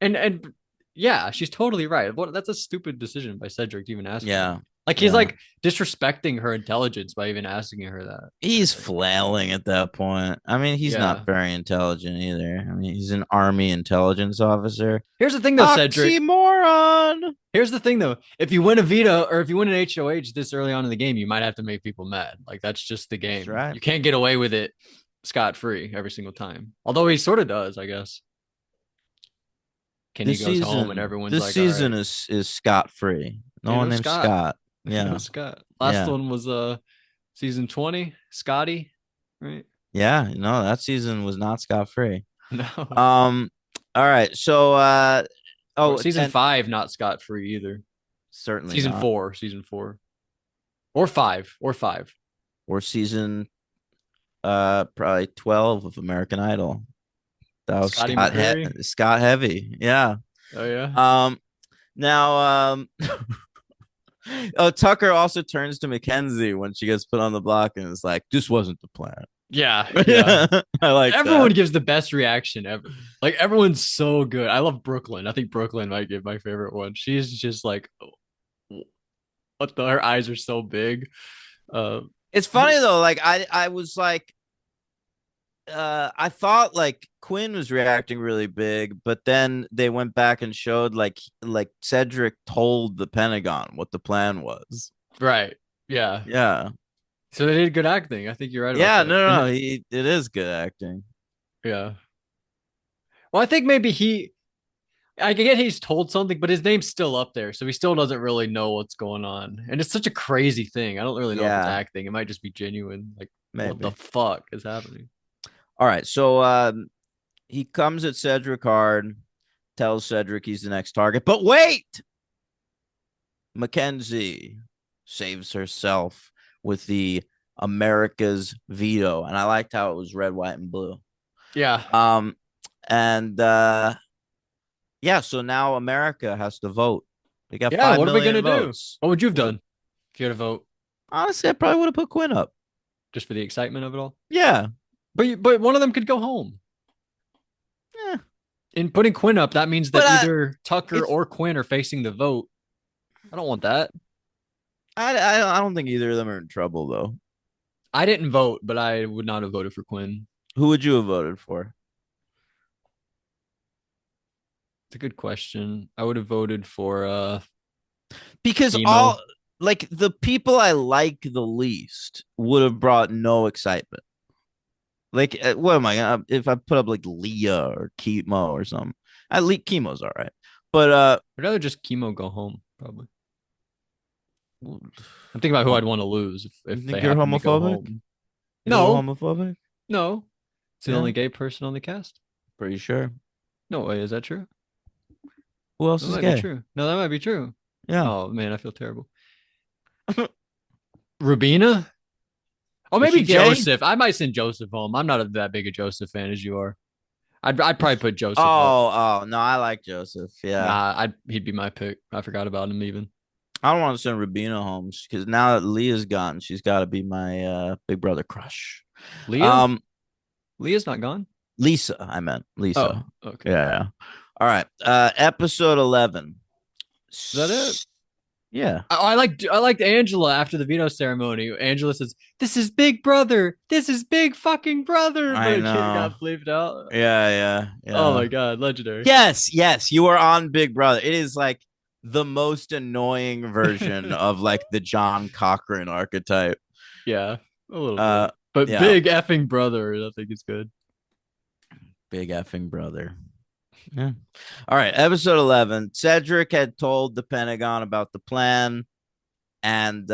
and yeah, she's totally right. What, that's a stupid decision by Cedric to even ask her that. Yeah. Like, he's Yeah. like disrespecting her intelligence by even asking her that. He's flailing at that point. I mean, he's Yeah. not very intelligent either. I mean, he's an army intelligence officer. Here's the thing though, Cedric. Oxymoron. Here's the thing though. If you win a veto or if you win an HOH this early on in the game, you might have to make people mad. Like, that's just the game. That's right. You can't get away with it scot free every single time. Although he sort of does, I guess. Kenny goes home and everyone's this like, season all right. is scot free. No one named Scott. Yeah. Scott. Last Yeah. one was season 20, Scotty, right? Yeah. No, that season was not scot free. No. All right. So Season 5, not scot free either. certainly Season not. 4, season 4. Or 5. Or season probably 12 of American Idol. That was Scotty McCreery? Scott Heavy. Yeah. Oh yeah. Now oh, Tucker also turns to Mackenzie when she gets put on the block and is like, this wasn't the plan. Yeah. Yeah. I like Everyone that. gives the best reaction ever. Like, everyone's so good. I love Brooklyn. I think Brooklyn might give my favorite one. She's just like, what the? Her eyes are so big. Uh, It's funny though, like I was like I thought like Quinn was reacting really big, but then they went back and showed like Cedric told the Pentagon what the plan was. right. Yeah. Yeah. So they did good acting. I think you're right Yeah, about that. no, it is good acting. Yeah. Well, I think maybe I get he's told something, but his name's still up there, so he still doesn't really know what's going on. And it's such a crazy thing. I don't really know if it's Yeah, acting. It might just be genuine. Like, what the maybe. fuck is happening? All right, so he comes at Cedric hard, tells Cedric he's the next target. But wait, Mackenzie saves herself with the America's veto, and I liked how it was red, white, and blue. Yeah. And yeah, so now America has to vote. They got Yeah, 5 what are we million gonna do? votes. What would you have done if you had a vote Honestly, I probably would have put Quinn up. just for the excitement of it all? Yeah. But one of them could go home. Yeah. In putting Quinn up, that means But that either Tucker it's or Quinn are facing the vote. I don't want that. I don't think either of them are in trouble though. I didn't vote, but I would not have voted for Quinn. Who would you have voted for? It's a good question. I would have voted for Because Chemo. all like the people I like the least would have brought no excitement. Like, what am I gonna if I put up like Leah or Chemo or something? At least Chemo's all right, but I'd rather just Chemo go home, probably. I'm thinking about who I'd want to lose you if think they you're happen to go homophobic? home. You're a little No, homophobic? no. It's the Yeah, only gay person on the cast. pretty sure. No way, is that true? Who else That is might be gay? true. No, that might be true. Yeah, Oh man, I feel terrible. Rubina? Oh, is maybe she gay? Joseph. I might send Joseph home. I'm not that big a Joseph fan as you are. I'd probably put Joseph up. Oh, no, I like Joseph. Yeah, He'd be my pick. I forgot about him even. I don't want to send Rubina home because now that Leah's gone, she's got to be my big brother crush. Leah? Leah's not gone. Lisa, I meant Lisa. Oh, okay. Yeah. All right. Episode 11. Is that it? Yeah. I liked Angela after the veto ceremony. Angela says, "This is Big Brother. This is Big fucking brother." I But it know. got bleeped out. Yeah. Oh my god, legendary. Yes, you are on Big Brother. It is like the most annoying version of like the John Cochran archetype. Yeah, a little bit. But yeah. Big effing brother, I think is good. Big effing brother. Yeah. All right. Episode 11. Cedric had told the Pentagon about the plan, and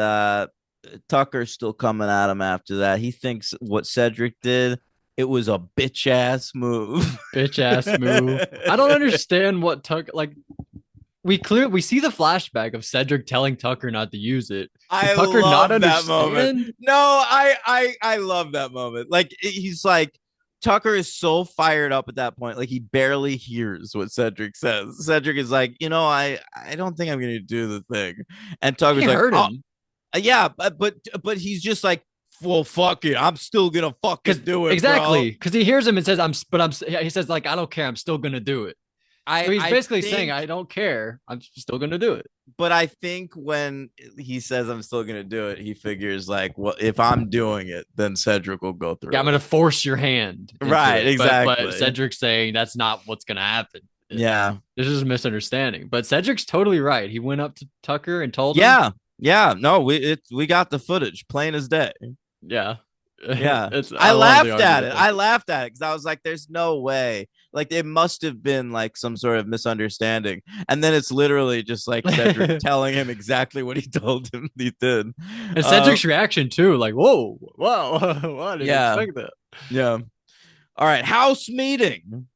Tucker's still coming at him after that. He thinks what Cedric did, it was a bitch ass move. Bitch ass move. I don't understand what Tucker like. We see the flashback of Cedric telling Tucker not to use it. I Tucker love not that moment. understand? No, I love that moment. Like he's like Tucker is so fired up at that point, like he barely hears what Cedric says. Cedric is like, I don't think I'm gonna do the thing, and Tucker's He like, heard him. yeah, but he's just like, well, fuck it, I'm still gonna fucking do it. Exactly, because he hears him and says, he says like, I don't care, I'm still gonna do it. So he's basically saying, I don't care, I'm still gonna do it. But I think when he says I'm still gonna do it, he figures like, well, if I'm doing it, then Cedric will go through. Yeah, I'm gonna force your hand. Right, exactly. But Cedric's saying that's not what's gonna happen. Yeah, this is a misunderstanding. But Cedric's totally right. He went up to Tucker and told him. Yeah. No, we got the footage, plain as day. Yeah. I laughed at it. I laughed at it because I was like, "There's no way." Like it must have been like some sort of misunderstanding, and then it's literally just like Cedric telling him exactly what he told him he did, and Cedric's reaction too, like, "Whoa, wow, I didn't expect that." Yeah. All right, house meeting.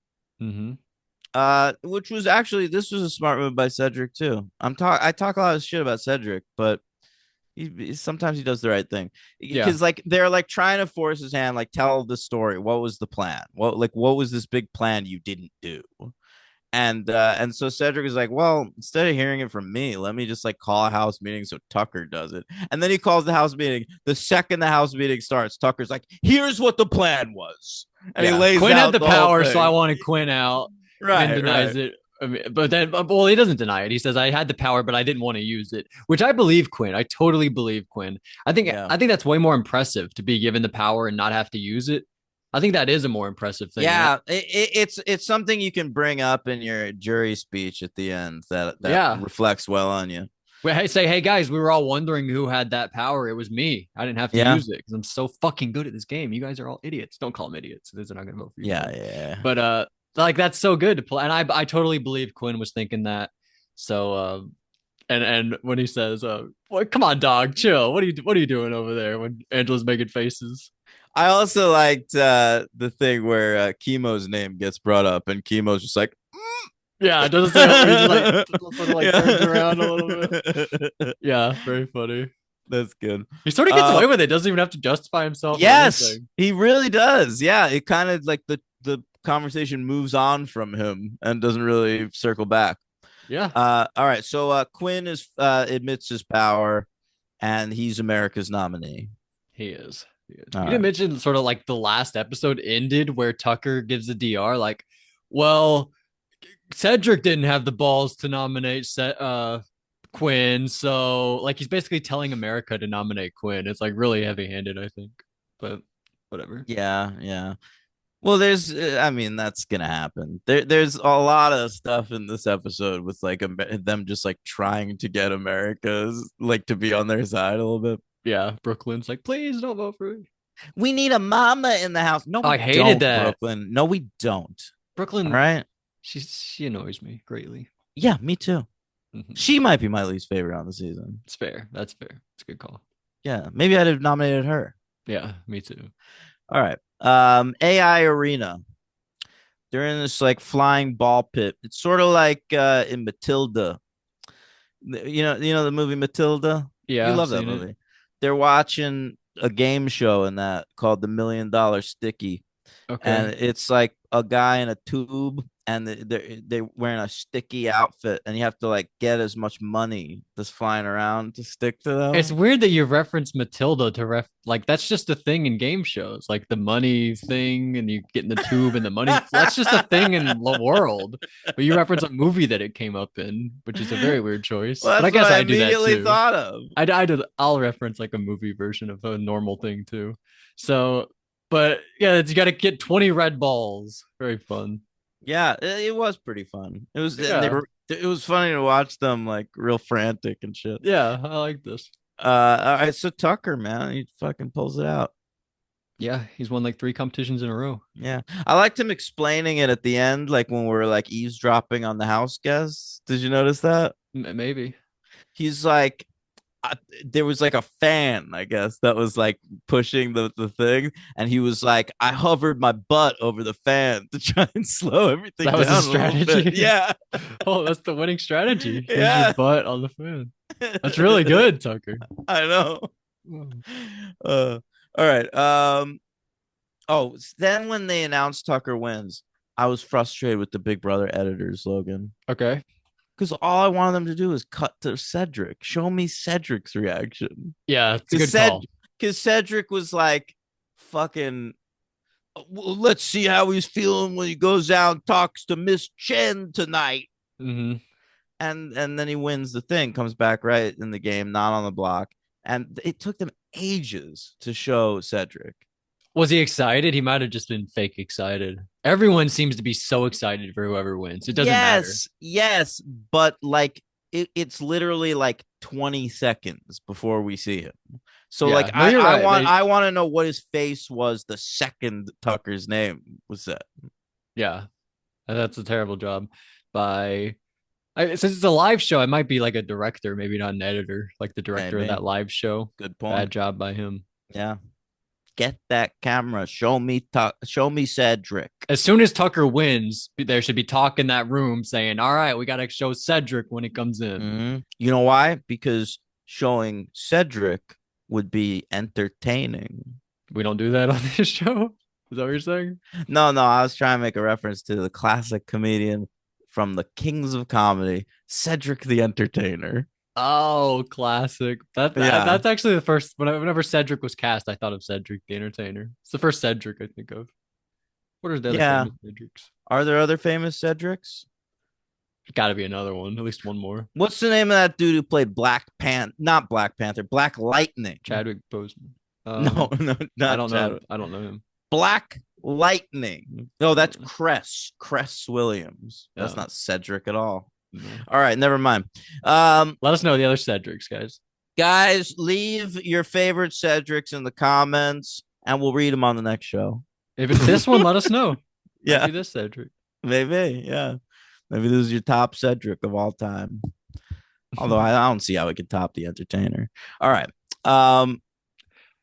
Mm-hmm. Which was actually this was a smart move by Cedric too. I talk a lot of shit about Cedric, but sometimes he does the right thing because like they're like trying to force his hand, like tell the story. What was the plan? What was this big plan you didn't do? And so Cedric is like, well, instead of hearing it from me, let me just like call a house meeting so Tucker does it. And then he calls the house meeting. The second the house meeting starts, Tucker's like, here's what the plan was. And he lays Quinn out had the power, so I wanted Quinn out. Right. And denies it. I mean, but then, well, he doesn't deny it. He says, I had the power, but I didn't want to use it, which I believe Quinn. I totally believe Quinn. I think that's way more impressive to be given the power and not have to use it. I think that is a more impressive thing. Yeah, it's something you can bring up in your jury speech at the end that reflects well on you. Hey guys, we were all wondering who had that power. It was me. I didn't have to use it because I'm so fucking good at this game. You guys are all idiots. Don't call them idiots. They're not gonna vote for you. Yeah. But like that's so good to play, and I totally believe Quinn was thinking that. So and when he says, well, come on, dog, chill. What are you doing over there? When Angela's making faces. I also liked the thing where Chemo's name gets brought up, and Chemo's just like, yeah, it doesn't say like turns around a little bit. Yeah, very funny. That's good. He sort of gets away with it. Doesn't even have to justify himself. Yes, he really does. Yeah, it kind of like the conversation moves on from him and doesn't really circle back. Yeah, All right. So Quinn is admits his power, and he's America's nominee. he is. He is. All You didn't right. mention sort of like the last episode ended where Tucker gives a DR. Like, well, Cedric didn't have the balls to nominate Quinn, so like he's basically telling America to nominate Quinn. It's like really heavy-handed, I think, but whatever. Yeah, yeah. Well, I mean, that's gonna happen. There's a lot of stuff in this episode with like them just like trying to get America's like to be on their side a little bit. Yeah, Brooklyn's like, please don't vote for me. We need a mama in the house. No, Oh, I we hated don't, that. Brooklyn. No, we don't. All Brooklyn, right. she annoys me greatly. Yeah, me too. Mhm. She might be my least favorite on the season. It's fair. That's fair. It's a good call. Yeah, maybe I'd have nominated her. Yeah, me too. All right. AI Arena. They're in this like flying ball pit. It's sort of like in Matilda. You know the movie Matilda? You Yeah, I've love that seen it. movie. They're watching a game show in that called the $1,000,000 Sticky. And Okay. it's like a guy in a tube and they're wearing a sticky outfit and you have to like get as much money that's flying around to stick to It's them. weird that you reference Matilda to like that's just a thing in game shows, like the money thing, and you get in the tube and the money. That's just a thing in the world. But you reference a movie that it came up in, which is a very weird choice. Well, But I that's what guess I I do that immediately too. thought of. I'll reference like a movie version of a normal thing too. So, but yeah, you got to get 20 red balls. Very fun. Yeah, it was pretty fun. It was and they Yeah, were it was funny to watch them like real frantic and shit. yeah, I like this. All right, so Tucker, man, he fucking pulls it out. Yeah, he's won like 3 competitions in a row. Yeah, I liked him explaining it at the end, like when we're like eavesdropping on the house guests. Did you notice that? Maybe. He's like, there was like a fan, I guess, that was like pushing the thing, and he was like, I hovered my butt over the fan to try and slow everything That was a down a little bit. strategy. Yeah, Oh, that's the winning strategy. Use your yeah, butt on the fan. That's really good, Tucker. I know. Mm. Uh, all right. Oh, then when they announced Tucker wins, I was frustrated with the Big Brother editors, Logan, Okay. because all I wanted them to do is cut to Cedric. Show me Cedric's reaction. Yeah, it's a Because good call. Cedric was like, fucking. Well, let's see how he's feeling when he goes out and talks to Miss Chen tonight. Hmm. And then he wins the thing, comes back right in the game, not on the block. And it took them ages to show Cedric. Was he excited? He might have just been fake excited. Everyone seems to be so excited for whoever wins. It doesn't matter. Yes, but like it's literally like 20 seconds before we see him. So Yeah. like No, you're right. I want to know what his face was the second Tucker's name was said. Yeah. That's a terrible job by since it's a live show, it might be like a director, maybe not an editor, like the director of Maybe. that live show. Good Bad point. job by him. Yeah. Get that camera. Show me Cedric. As soon as Tucker wins, there should be talk in that room saying, "All right, we got to show Cedric when he comes in." You know why? Because showing Cedric would be entertaining. We don't do that on this show. Is that what you're saying? No, I was trying to make a reference to the classic comedian from the Kings of Comedy, Cedric the Entertainer. Oh, classic. Yeah. That's actually the first. Whenever Cedric was cast, I thought of Cedric the Entertainer. It's the first Cedric I think of. What are the other Yeah. famous Cedrics? Are there other famous Cedrics? Got to be another one, at least one more. What's the name of that dude who played not Black Panther, Black Lightning? Chadwick Boseman. No, I not don't know. Chadwick. I don't know him. Black Lightning. No, that's Cress Williams. That's Oh, not Cedric at all. no. All right, never mind. Let us know the other Cedrics, guys. Guys, leave your favorite Cedrics in the comments, and we'll read them on the next show. If it's this one, let us know. Yeah, Maybe this Cedric. maybe. Yeah, maybe this is your top Cedric of all time. Although I don't see how we could top the Entertainer. All right.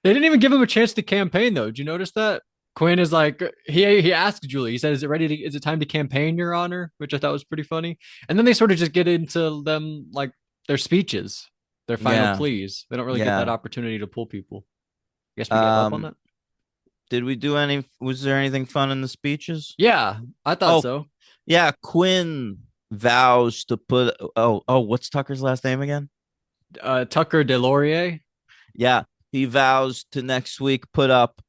They didn't even give him a chance to campaign, though. Did you notice that? Quinn is like he asked Julie. He said, is it time to campaign, Your Honor?" Which I thought was pretty funny. And then they sort of just get into them like their speeches, their final Yeah, pleas. They don't really get yeah. that opportunity to pull people. I guess we gave up on that. Did we do any? Was there anything fun in the speeches? Yeah, I thought Oh, so. yeah. Quinn vows to put. Oh, what's Tucker's last name again? Tucker Delorier. Yeah, he vows to next week put up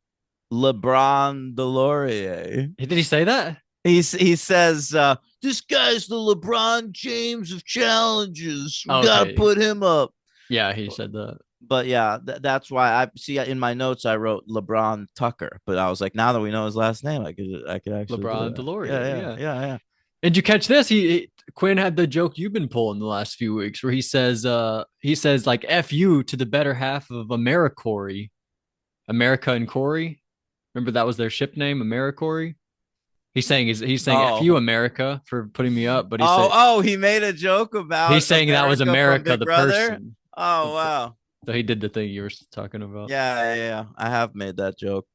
LeBron Delorier. Did he say that? He says this guy's the LeBron James of challenges. We gotta Okay. put him up. Yeah, he said that. But yeah, that's why I see in my notes I wrote LeBron Tucker, but I was like, now that we know his last name, I could actually do LeBron that. Yeah, Delorier. yeah, Yeah. yeah, yeah. Did you catch this? Quinn had the joke you've been pulling the last few weeks where he says like F you to the better half of AmeriCorey. America and Corey. Remember that was their ship name, AmeriCorey? He's saying F you Oh, America for putting me up, but he made a joke he's about saying that was America from America Big the Brother. person. Oh wow. So he did the thing you were talking about. Yeah, yeah, yeah. I have made that joke.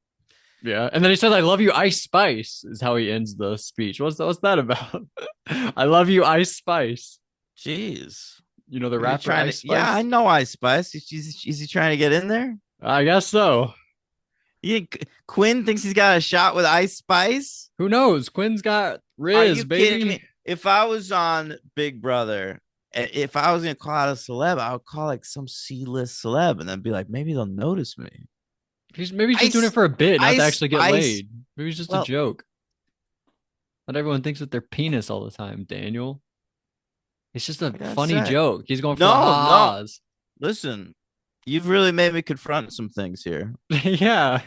Yeah. And then he says, I love you, Ice Spice, is how he ends the speech. What's that about? I love you, Ice Spice. Jeez. You know the Are you rapper trying to? Ice Yeah, I Spice? know Ice Spice. Is he trying to get in there? I guess so. Quinn thinks he's got a shot with Ice Spice. Who knows? Quinn's got Are Riz, you kidding baby. me? If I was on Big Brother, if I was gonna call out a celeb, I would call like some C-list celeb, and then be like, maybe they'll notice me. Maybe he's just doing it Ice, for a bit, not to Ice actually get Spice. laid. Maybe it's just a Well, joke. Not everyone thinks with their penis all the time, Daniel. It's just a I gotta funny say, joke. He's going for the no, no. ha-has. Listen, you've really made me confront some things here. Yeah,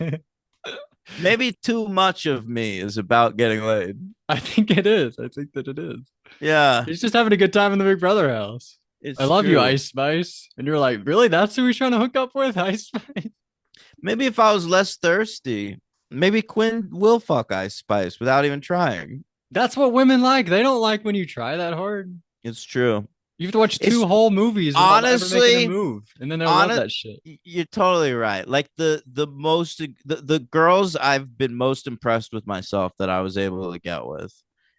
Maybe too much of me is about getting laid. I think it is. I think that it is. Yeah, He's just having a good time in the Big Brother house. I it's love you, true. Ice Spice. And you're like, really? That's who he's trying to hook up with? Ice Spice? Maybe if I was less thirsty, maybe Quinn will fuck Ice Spice without even trying. That's what women like. They don't like when you try that hard. It's true. You have to watch It's two whole movies without ever making a honestly, move. And then they'll love honest. that shit. You're totally right. Like the girls I've been most impressed with myself that I was able to get with.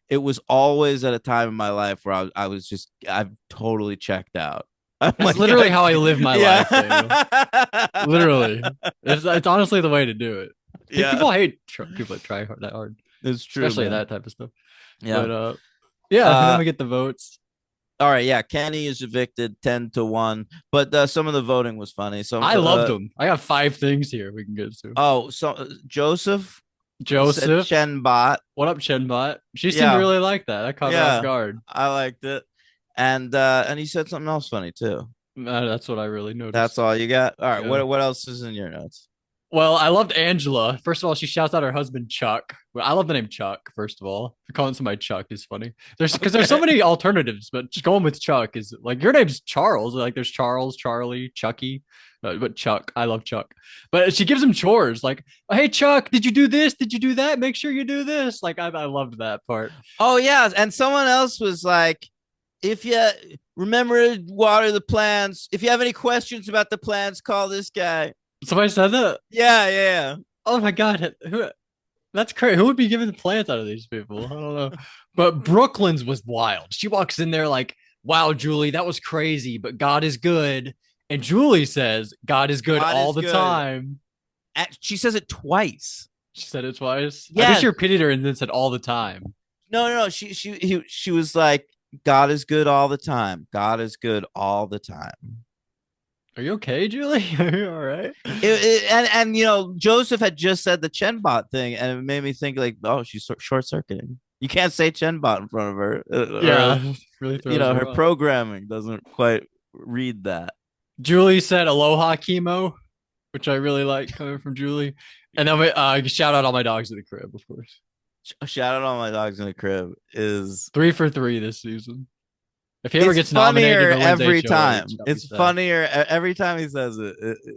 It was always at a time in my life where I've totally checked out. I'm That's like, literally how I live my life, Daniel. yeah. Literally. It's honestly the way to do it. Yeah, People hate people that try that hard, it's true, especially man. that type of stuff. Yeah. But yeah, and then Uh, we get the votes. all right. Yeah, Kenny is evicted 10-1, but some of the voting was funny. So, I loved them. I got 5 things here we can get to. Joseph said Joseph, Chenbot. what up, Chenbot? She seemed to Yeah, really like that. I caught her off yeah, guard. I liked it, and he said something else funny too. That's what I really That's noticed. all you got. All right. Yeah. What else is in your notes? Well, I loved Angela. First of all, she shouts out her husband Chuck. Well, I love the name Chuck. First of all, calling somebody Chuck is funny. There's so Okay. many alternatives, but just going with Chuck is like your name's Charles. Like there's Charles, Charlie, Chucky, but Chuck. I love Chuck. But she gives him chores like, "Hey Chuck, did you do this? Did you do that? Make sure you do this." Like I loved that part. Oh yeah, and someone else was like, if you remember to water the plants. If you have any questions about the plants, call this guy. Somebody said that. Yeah, yeah. Oh my god, who? That's crazy. Who would be giving the plants out of these people? I don't know. But Brooklyn's was wild. She walks in there like, wow, Julie, that was crazy, but God is good. And Julie says, God is good God all is the good. time. She says it twice. She said it twice. I think Yes. she repeated her and then said all the time. No, no, no. She was like, God is good all the time. God is good all the time. Are you okay, Julie? Are you all right? And Joseph had just said the Chenbot thing, and it made me think like, oh, she's short circuiting. You can't say Chenbot in front of her. Yeah, really throws her Her off. programming doesn't quite read that. Julie said aloha chemo, which I really like coming from Julie. And then we shout out all my dogs at the crib, of course. Shout out all my dogs in the crib is 3 for 3 this season. If he ever it's gets funnier nominated to Wednesday every show, time. I'll be It's sad. funnier every time he says it.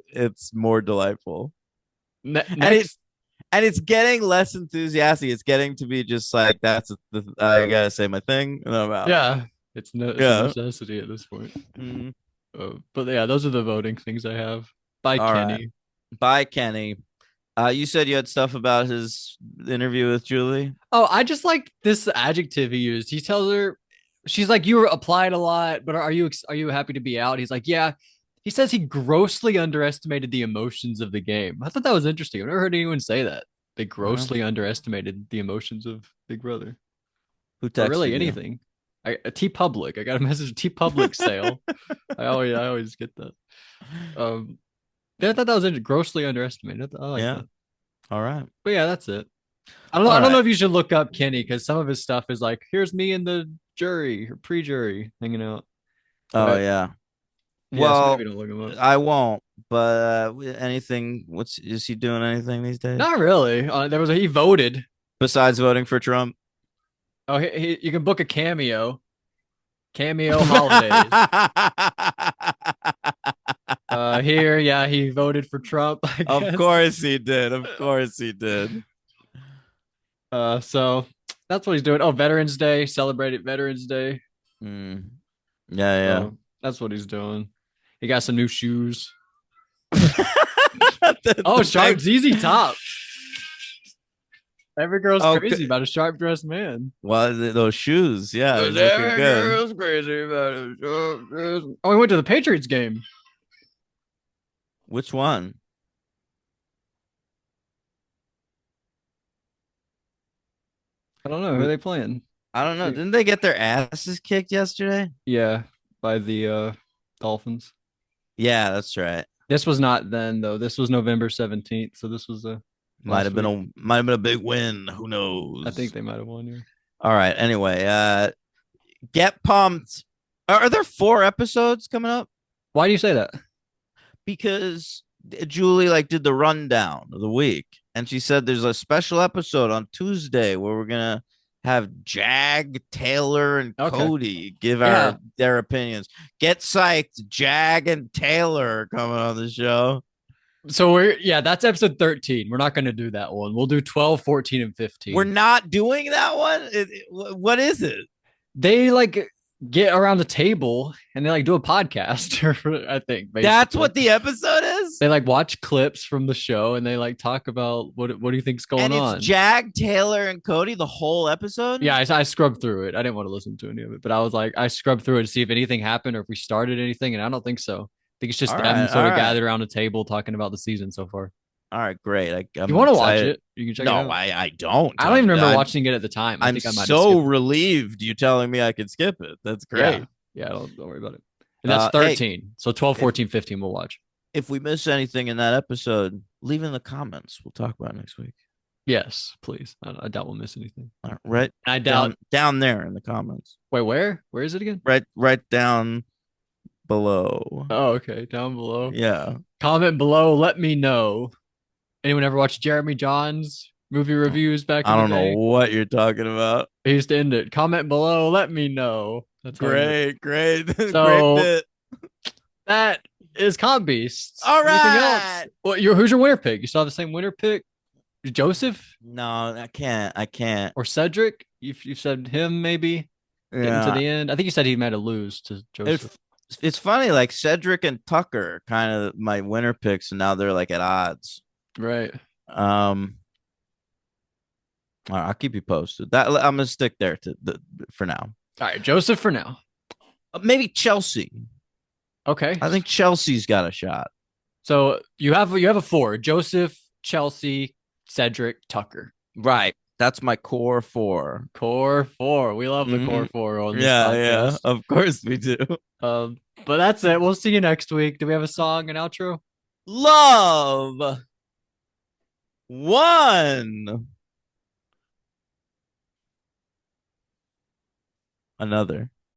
It's more delightful, and Next, it's getting less enthusiastic. It's getting to be just like I gotta say my thing, and I'm out. yeah, it's a Yeah. necessity at this point. Mhm. But yeah, those are the voting things I have. By All Kenny. right. Bye, Kenny. You said you had stuff about his interview with Julie. Oh, I just like this adjective he used. He tells her, she's like, "You were applied a lot, but are you happy to be out?" He's like, "Yeah." He says he grossly underestimated the emotions of the game. I thought that was interesting. I've never heard anyone say that. They Well, grossly underestimated the emotions of Big Brother, who or texted really you? anything. A T Public. I got a message T Public sale. I always get that. Um, yeah, I thought that was grossly underestimated. I like Yeah. that. All right. But yeah, that's it. I don't know. All I don't right. know if you should look up Kenny because some of his stuff is like, here's me in the jury or pre-jury hanging out. Oh But yeah. yes, Well, maybe don't look him up. I won't. But anything? What's is he doing? Anything these days Not really. He voted. besides voting for Trump? Oh, you can book a cameo holidays. Here, yeah, he voted for Trump, I Of guess. course he did. Of course he did. So that's what he's doing. Oh, Veterans Day, celebrated Veterans Day. Mm. Yeah, So that's what he's doing. He got some new shoes. yeah. Oh, sharp ZZ Top. Every girl's Oh, crazy about a sharp dressed man. well, those shoes. Yeah, he's looking Every good. girl's crazy about a sharp dressed. Oh, he went to the Patriots game. Which one? I don't know who are they playing. I don't know. Didn't they get their asses kicked yesterday? Yeah, by the Dolphins. Yeah, that's right. This was not then though. This was November 17th, so this was last week. Might have been a big win. Who I think knows? they might have won. Yeah. All right. Anyway, get pumped. Are there 4 episodes coming up? Why do you say that? Because Julie like did the rundown of the week, and she said there's a special episode on Tuesday where we're gonna have Jag, Taylor, and Okay. Cody give Yeah. their opinions. Get psyched. Jag and Taylor are coming on the show. So that's episode 13. We're not going to do that one. We'll do 12, 14, and 15. We're not doing that one. What is it? They like get around the table and they like do a podcast, I think. Basically. That's what the episode is. They like watch clips from the show and they like talk about what do you think's going And it's on? Jag, Taylor, and Cody the whole episode. Yeah, I scrubbed through it. I didn't want to listen to any of it, but I was like, I scrubbed through it to see if anything happened or if we started anything, and I don't think so. I think it's just All them right, sort all of right. gathered around a table talking about the season so far. All right, great. If you want to watch it, you can check it out. No, I don't. I don't even remember watching it at the time. I I'm think I might so have relieved you telling me I could skip it. That's great. Yeah, don't worry about it. And that's Hey, 13. So 12, 14, 15 we'll watch. if we miss anything in that episode, leave in the comments. We'll talk about it next week. Yes, please. I doubt we'll miss anything. All right, I doubt. down there in the comments. Wait, where? Where is it again? Right down below. Oh, okay. Down below. Yeah. Comment below. Let me know. Anyone ever watch Jeremy John's movie reviews back in I the don't day? know what you're talking about. He used to end it. Comment below. Let me know. That's Great. So- Great bit. That is Comp Beasts. All Anything right. else? Who's your winner pick? You still have the same winner pick? Joseph No, I can't. or Cedric? You said him maybe getting to Yeah. the end. I think you said he might have lose to Joseph. It's funny, like Cedric and Tucker are kind of my winner picks, and now they're like at odds. Right. All right, I'll keep you posted. That I'm gonna stick there for now. All right, Joseph for now. Maybe Chelsea. Okay. I think Chelsea's got a shot. So you have a 4: Joseph, Chelsea, Cedric, Tucker. Right. That's my core 4. Core 4. We love the core 4 on this Yeah, podcast. of course we do. But that's it. We'll see you next week. Do we have a song, an outro? Love one another.